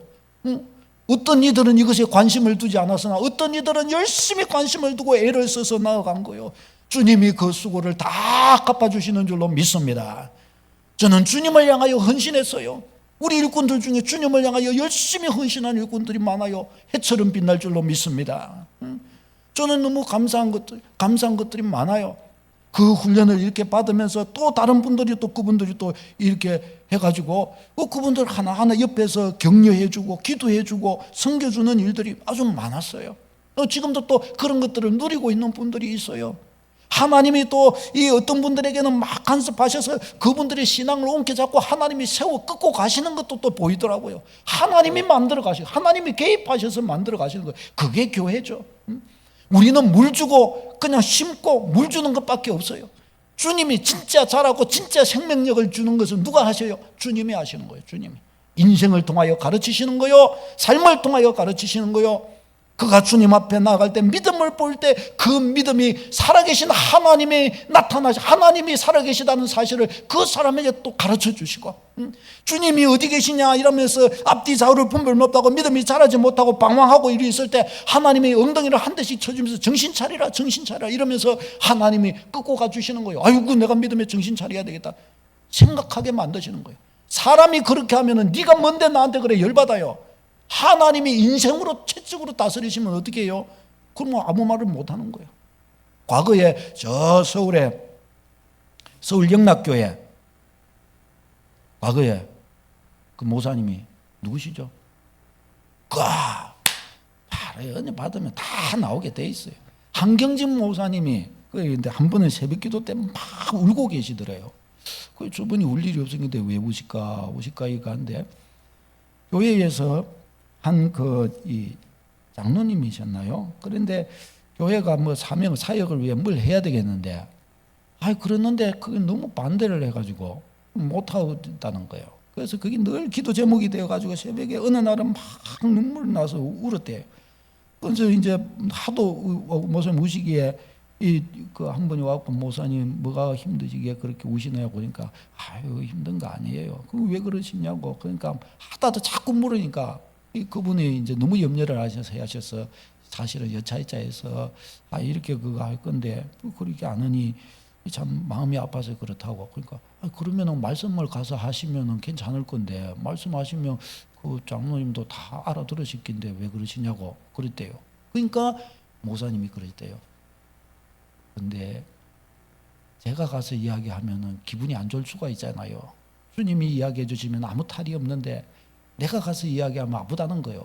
어떤 이들은 이것에 관심을 두지 않았으나 어떤 이들은 열심히 관심을 두고 애를 써서 나아간 거예요. 주님이 그 수고를 다 갚아주시는 줄로 믿습니다. 저는 주님을 향하여 헌신했어요. 우리 일꾼들 중에 주님을 향하여 열심히 헌신한 일꾼들이 많아요. 해처럼 빛날 줄로 믿습니다. 저는 너무 감사한 것들이 많아요. 그 훈련을 이렇게 받으면서 또 다른 분들이 또 그분들이 또 이렇게 해가지고 그분들 하나하나 옆에서 격려해주고 기도해주고 섬겨주는 일들이 아주 많았어요. 지금도 또 그런 것들을 누리고 있는 분들이 있어요. 하나님이 또 이 어떤 분들에게는 막 간섭하셔서 그분들의 신앙을 옮겨잡고 하나님이 세워 끊고 가시는 것도 또 보이더라고요. 하나님이 만들어 가시고 하나님이 개입하셔서 만들어 가시는 거예요. 그게 교회죠. 우리는 물 주고 그냥 심고 물 주는 것밖에 없어요. 주님이 진짜 잘하고 진짜 생명력을 주는 것은 누가 하셔요? 주님이 하시는 거예요. 주님이 인생을 통하여 가르치시는 거요, 삶을 통하여 가르치시는 거요. 그가 주님 앞에 나아갈 때 믿음을 볼 때 그 믿음이 살아계신 하나님이 나타나시, 하나님이 살아계시다는 사실을 그 사람에게 또 가르쳐 주시고, 주님이 어디 계시냐 이러면서 앞뒤 좌우를 분별 못하고 믿음이 자라지 못하고 방황하고 이리 있을 때 하나님이 엉덩이를 한 대씩 쳐주면서 정신 차리라 정신 차리라 이러면서 하나님이 끌고 가주시는 거예요. 아이고 내가 믿음에 정신 차려야 되겠다 생각하게 만드시는 거예요. 사람이 그렇게 하면은 네가 뭔데 나한테 그래 열받아요. 하나님이 인생으로 채찍으로 다스리시면 어떻게 해요? 그러면 아무 말을 못하는 거예요. 과거에 저 서울 영락교회 과거에 그 모사님이 누구시죠? 은혜 받으면 다 나오게 돼 있어요. 한경진 모사님이 근데 한 번은 새벽기도 때 막 울고 계시더래요. 그 저분이 울 일이 없었는데 왜 우실까 이거 한데 교회에서 한 이 장로님이셨나요? 그런데 교회가 뭐 사역을 위해 뭘 해야 되겠는데, 그랬는데 그게 너무 반대를 해가지고 못하겠다는 거예요. 그래서 그게 늘 기도 제목이 되어가지고 새벽에 어느 날은 막 눈물 나서 울었대요. 그래서 이제 하도 모사님 우시기에 그 한 분이 와서 모사님 뭐가 힘드시기에 그렇게 우시나요? 보니까 힘든 거 아니에요. 왜 그러시냐고. 그러니까 하다도 자꾸 물으니까 그분이 이제 너무 염려를 하셔서 사실은 여차여차해서 이렇게 그거 할 건데 그렇게 안 하니 참 마음이 아파서 그렇다고. 그러니까 그러면은 말씀을 가서 하시면은 괜찮을 건데 말씀하시면 그 장로님도 다 알아들으실 건데 왜 그러시냐고 그랬대요. 그러니까 모사님이 그랬대요. 근데 제가 가서 이야기하면은 기분이 안 좋을 수가 있잖아요. 주님이 이야기해 주시면 아무 탈이 없는데 내가 가서 이야기하면 아프다는 거예요.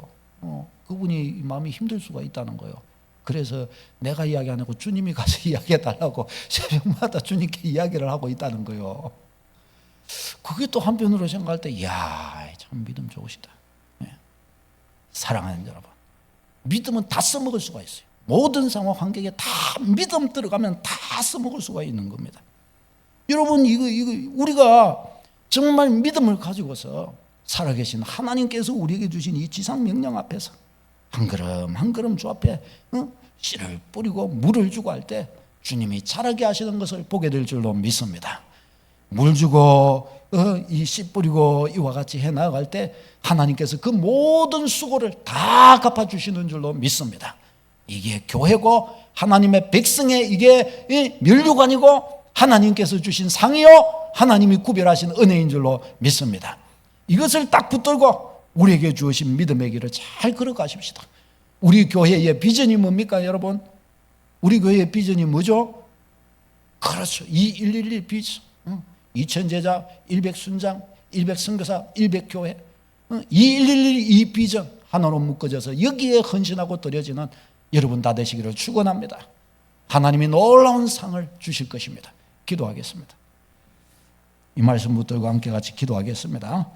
그분이 마음이 힘들 수가 있다는 거예요. 그래서 내가 이야기 안 하고 주님이 가서 이야기해 달라고 새벽마다 주님께 이야기를 하고 있다는 거예요. 그게 또 한편으로 생각할 때, 이야, 참 믿음 좋으시다. 네. 사랑하는 여러분, 믿음은 다 써먹을 수가 있어요. 모든 상황 환경에 다 믿음 들어가면 다 써먹을 수가 있는 겁니다. 여러분, 이거 우리가 정말 믿음을 가지고서 살아계신 하나님께서 우리에게 주신 이 지상 명령 앞에서 한 걸음 한 걸음 주 앞에 씨를 뿌리고 물을 주고 할 때 주님이 자라게 하시는 것을 보게 될 줄로 믿습니다. 물 주고 이 씨 뿌리고 이와 같이 해 나아갈 때 하나님께서 그 모든 수고를 다 갚아주시는 줄로 믿습니다. 이게 교회고 하나님의 백성의 이게 면류관이고 하나님께서 주신 상이요 하나님이 구별하신 은혜인 줄로 믿습니다. 이것을 딱 붙들고 우리에게 주어진 믿음의 길을 잘 걸어가십시다. 우리 교회의 비전이 뭡니까, 여러분? 우리 교회의 비전이 뭐죠? 그렇죠. 2111 비전. 2000제자, 100순장, 100선교사, 100교회. 2111 이 비전 하나로 묶어져서 여기에 헌신하고 드려지는 여러분 다 되시기를 축원합니다. 하나님이 놀라운 상을 주실 것입니다. 기도하겠습니다. 이 말씀 붙들고 함께 같이 기도하겠습니다.